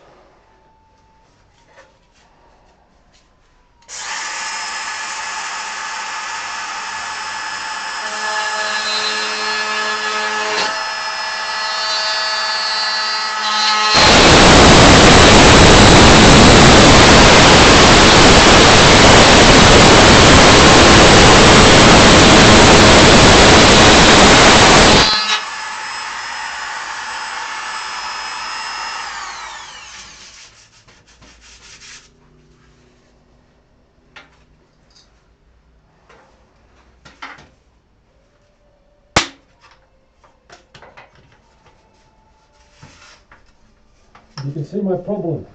You can see my problem.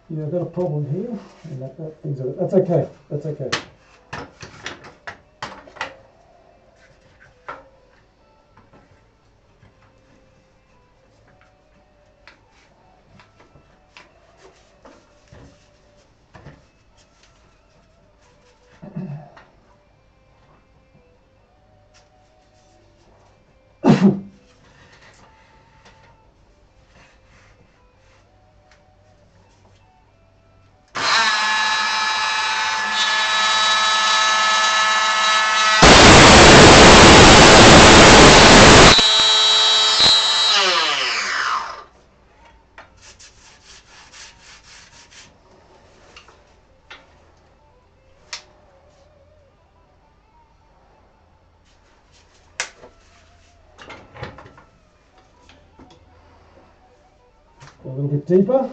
Yeah, I've got a problem here, and that's okay. That's okay. A little bit deeper.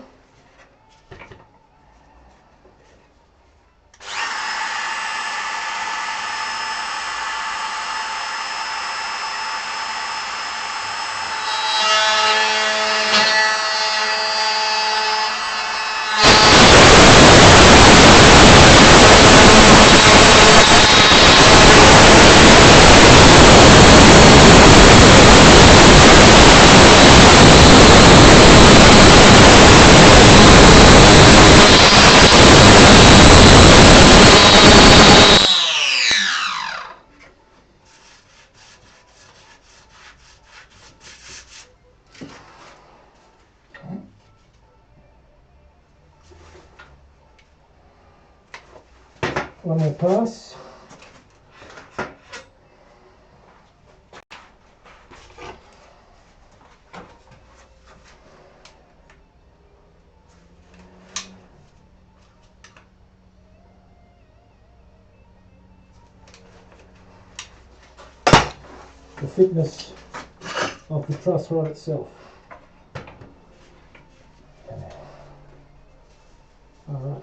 One more pass. The thickness of the truss rod itself. All right.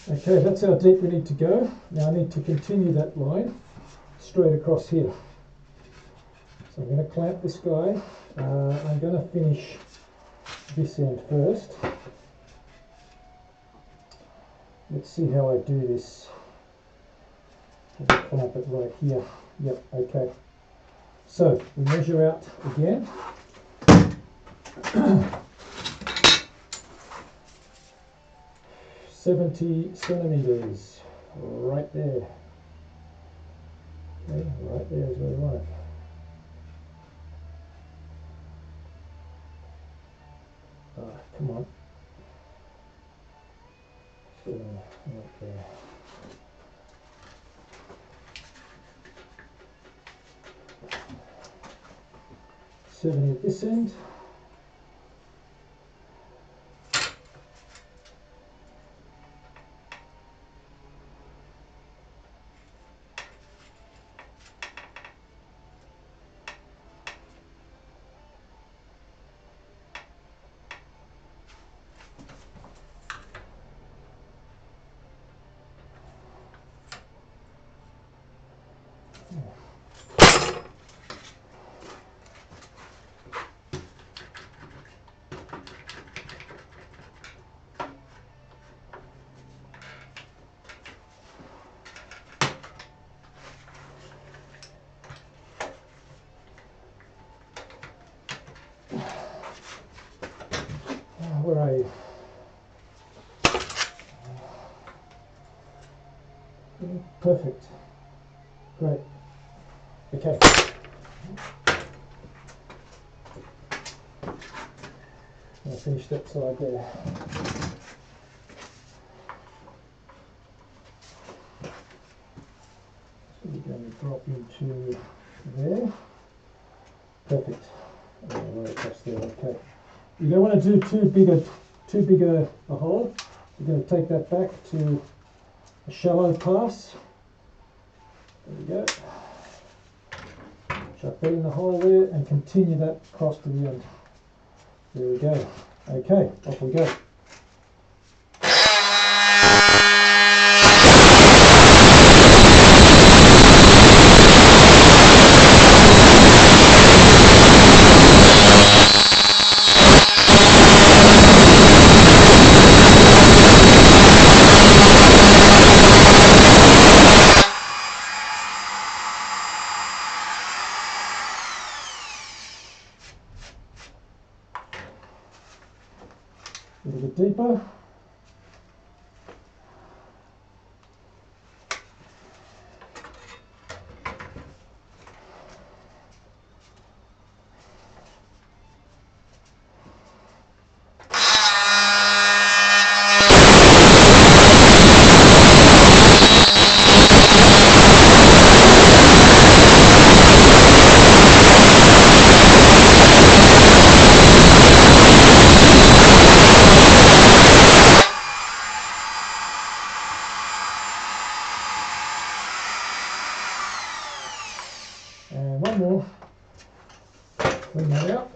Okay, that's how deep we need to go. Now I need to continue that line straight across here. So I'm going to clamp this guy. I'm going to finish this end first. Let's see how I do this. I'll clamp it right here. Yep, okay. So we measure out again. 70 centimeters, right there. Okay, right there is where we want it. Come on. So, right there. 70 at this end. perfect. Great. Okay. I'll finish that side there. So we're going to drop into there. Perfect. Right across there. Okay. You don't want to do too big a hole. You're going to take that back to a shallow pass. There we go. Chuck that in the hole there and continue that across to the end. There we go. Okay, off we go. A little bit deeper. And one more. Clean that out.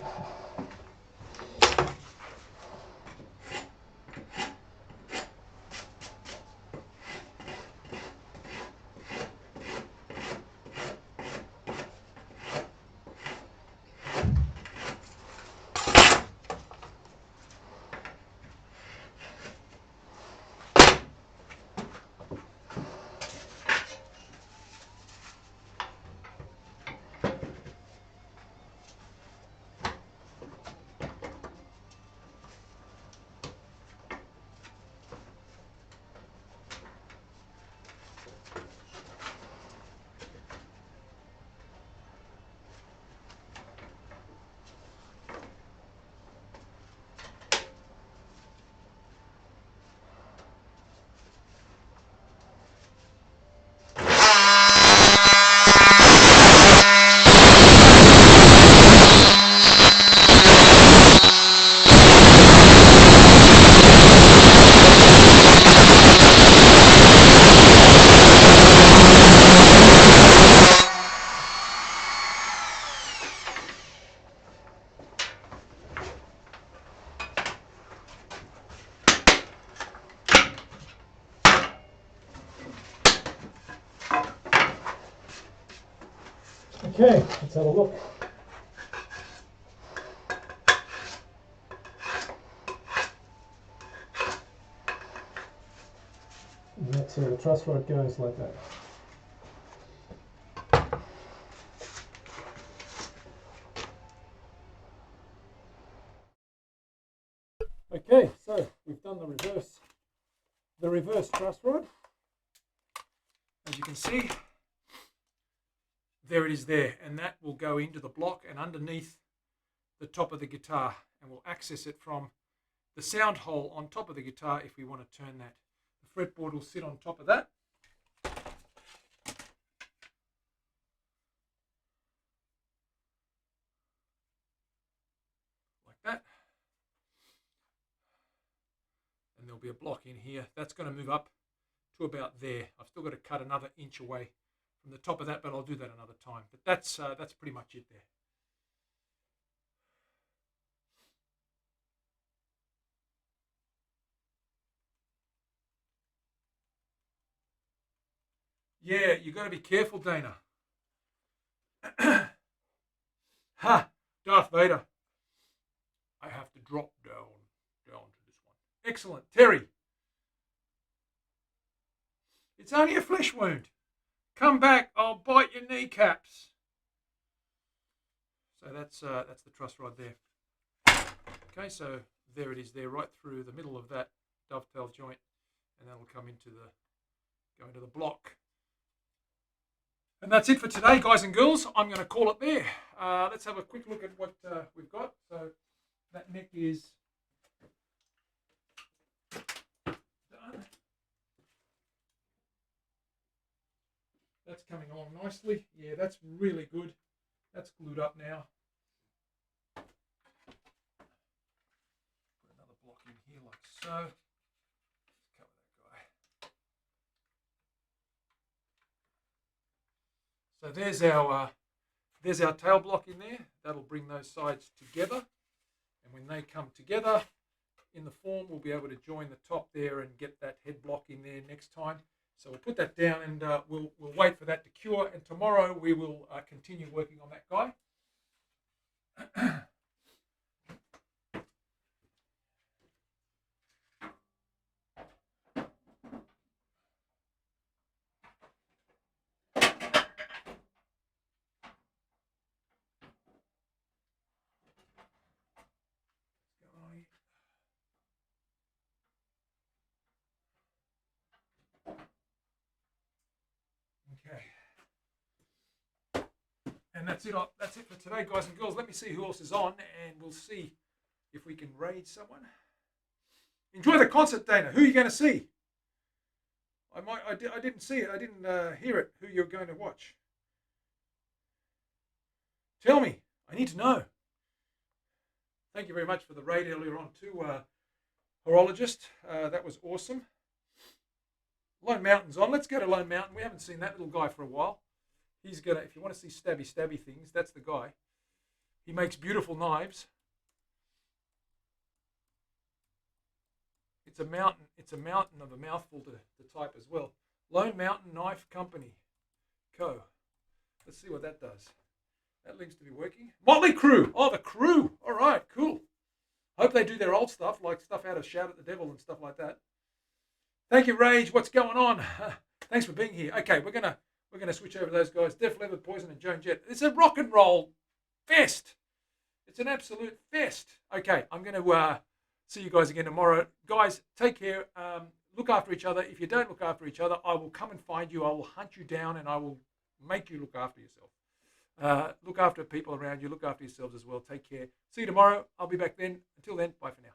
Okay, let's have a look. And that's how the truss rod goes, like that. Okay, so we've done the reverse truss rod. As you can see, there it is there, and that will go into the block and underneath the top of the guitar, and we'll access it from the sound hole on top of the guitar if we want to turn that. The fretboard will sit on top of that. Like that. And there'll be a block in here. That's going to move up to about there. I've still got to cut another inch away from the top of that, but I'll do that another time. But that's pretty much it there. Yeah, you got to be careful, Dana. Ha! Darth Vader. I have to drop down to this one. Excellent. Terry. It's only a flesh wound. Come back, I'll bite your kneecaps. So that's the truss rod there. Okay, so there it is there, right through the middle of that dovetail joint, and that'll come into go into the block. And that's it for today, guys and girls. I'm going to call it there. Let's have a quick look at what we've got. So that neck is done. That's coming along nicely. Yeah, that's really good. That's glued up now. Put another block in here like so. Let's cover that guy. So there's our tail block in there. That'll bring those sides together. And when they come together in the form, we'll be able to join the top there and get that head block in there next time. So we'll put that down and we'll wait for that to cure. And tomorrow we will continue working on that guy. Okay. And that's it. That's it for today, guys and girls. Let me see who else is on, and we'll see if we can raid someone. Enjoy the concert, Dana. Who are you going to see? I didn't see it. I didn't hear it. Who you're going to watch? Tell me. I need to know. Thank you very much for the raid earlier on too, Horologist. That was awesome. Lone Mountain's on. Let's go to Lone Mountain. We haven't seen that little guy for a while. He's gonna. If you want to see stabby things, that's the guy. He makes beautiful knives. It's a mountain. It's a mountain of a mouthful to type as well. Lone Mountain Knife Company Co. Let's see what that does. That links to be working. Motley Crue. Oh, the Crew. All right, cool. Hope they do their old stuff, like stuff out of Shout at the Devil and stuff like that. Thank you, Rage. What's going on? Thanks for being here. Okay, we're gonna switch over to those guys. Def Leppard, Poison, and Joan Jett. It's a rock and roll fest. It's an absolute fest. Okay, I'm gonna see you guys again tomorrow. Guys, take care. Look after each other. If you don't look after each other, I will come and find you. I will hunt you down, and I will make you look after yourself. Look after people around you. Look after yourselves as well. Take care. See you tomorrow. I'll be back then. Until then, bye for now.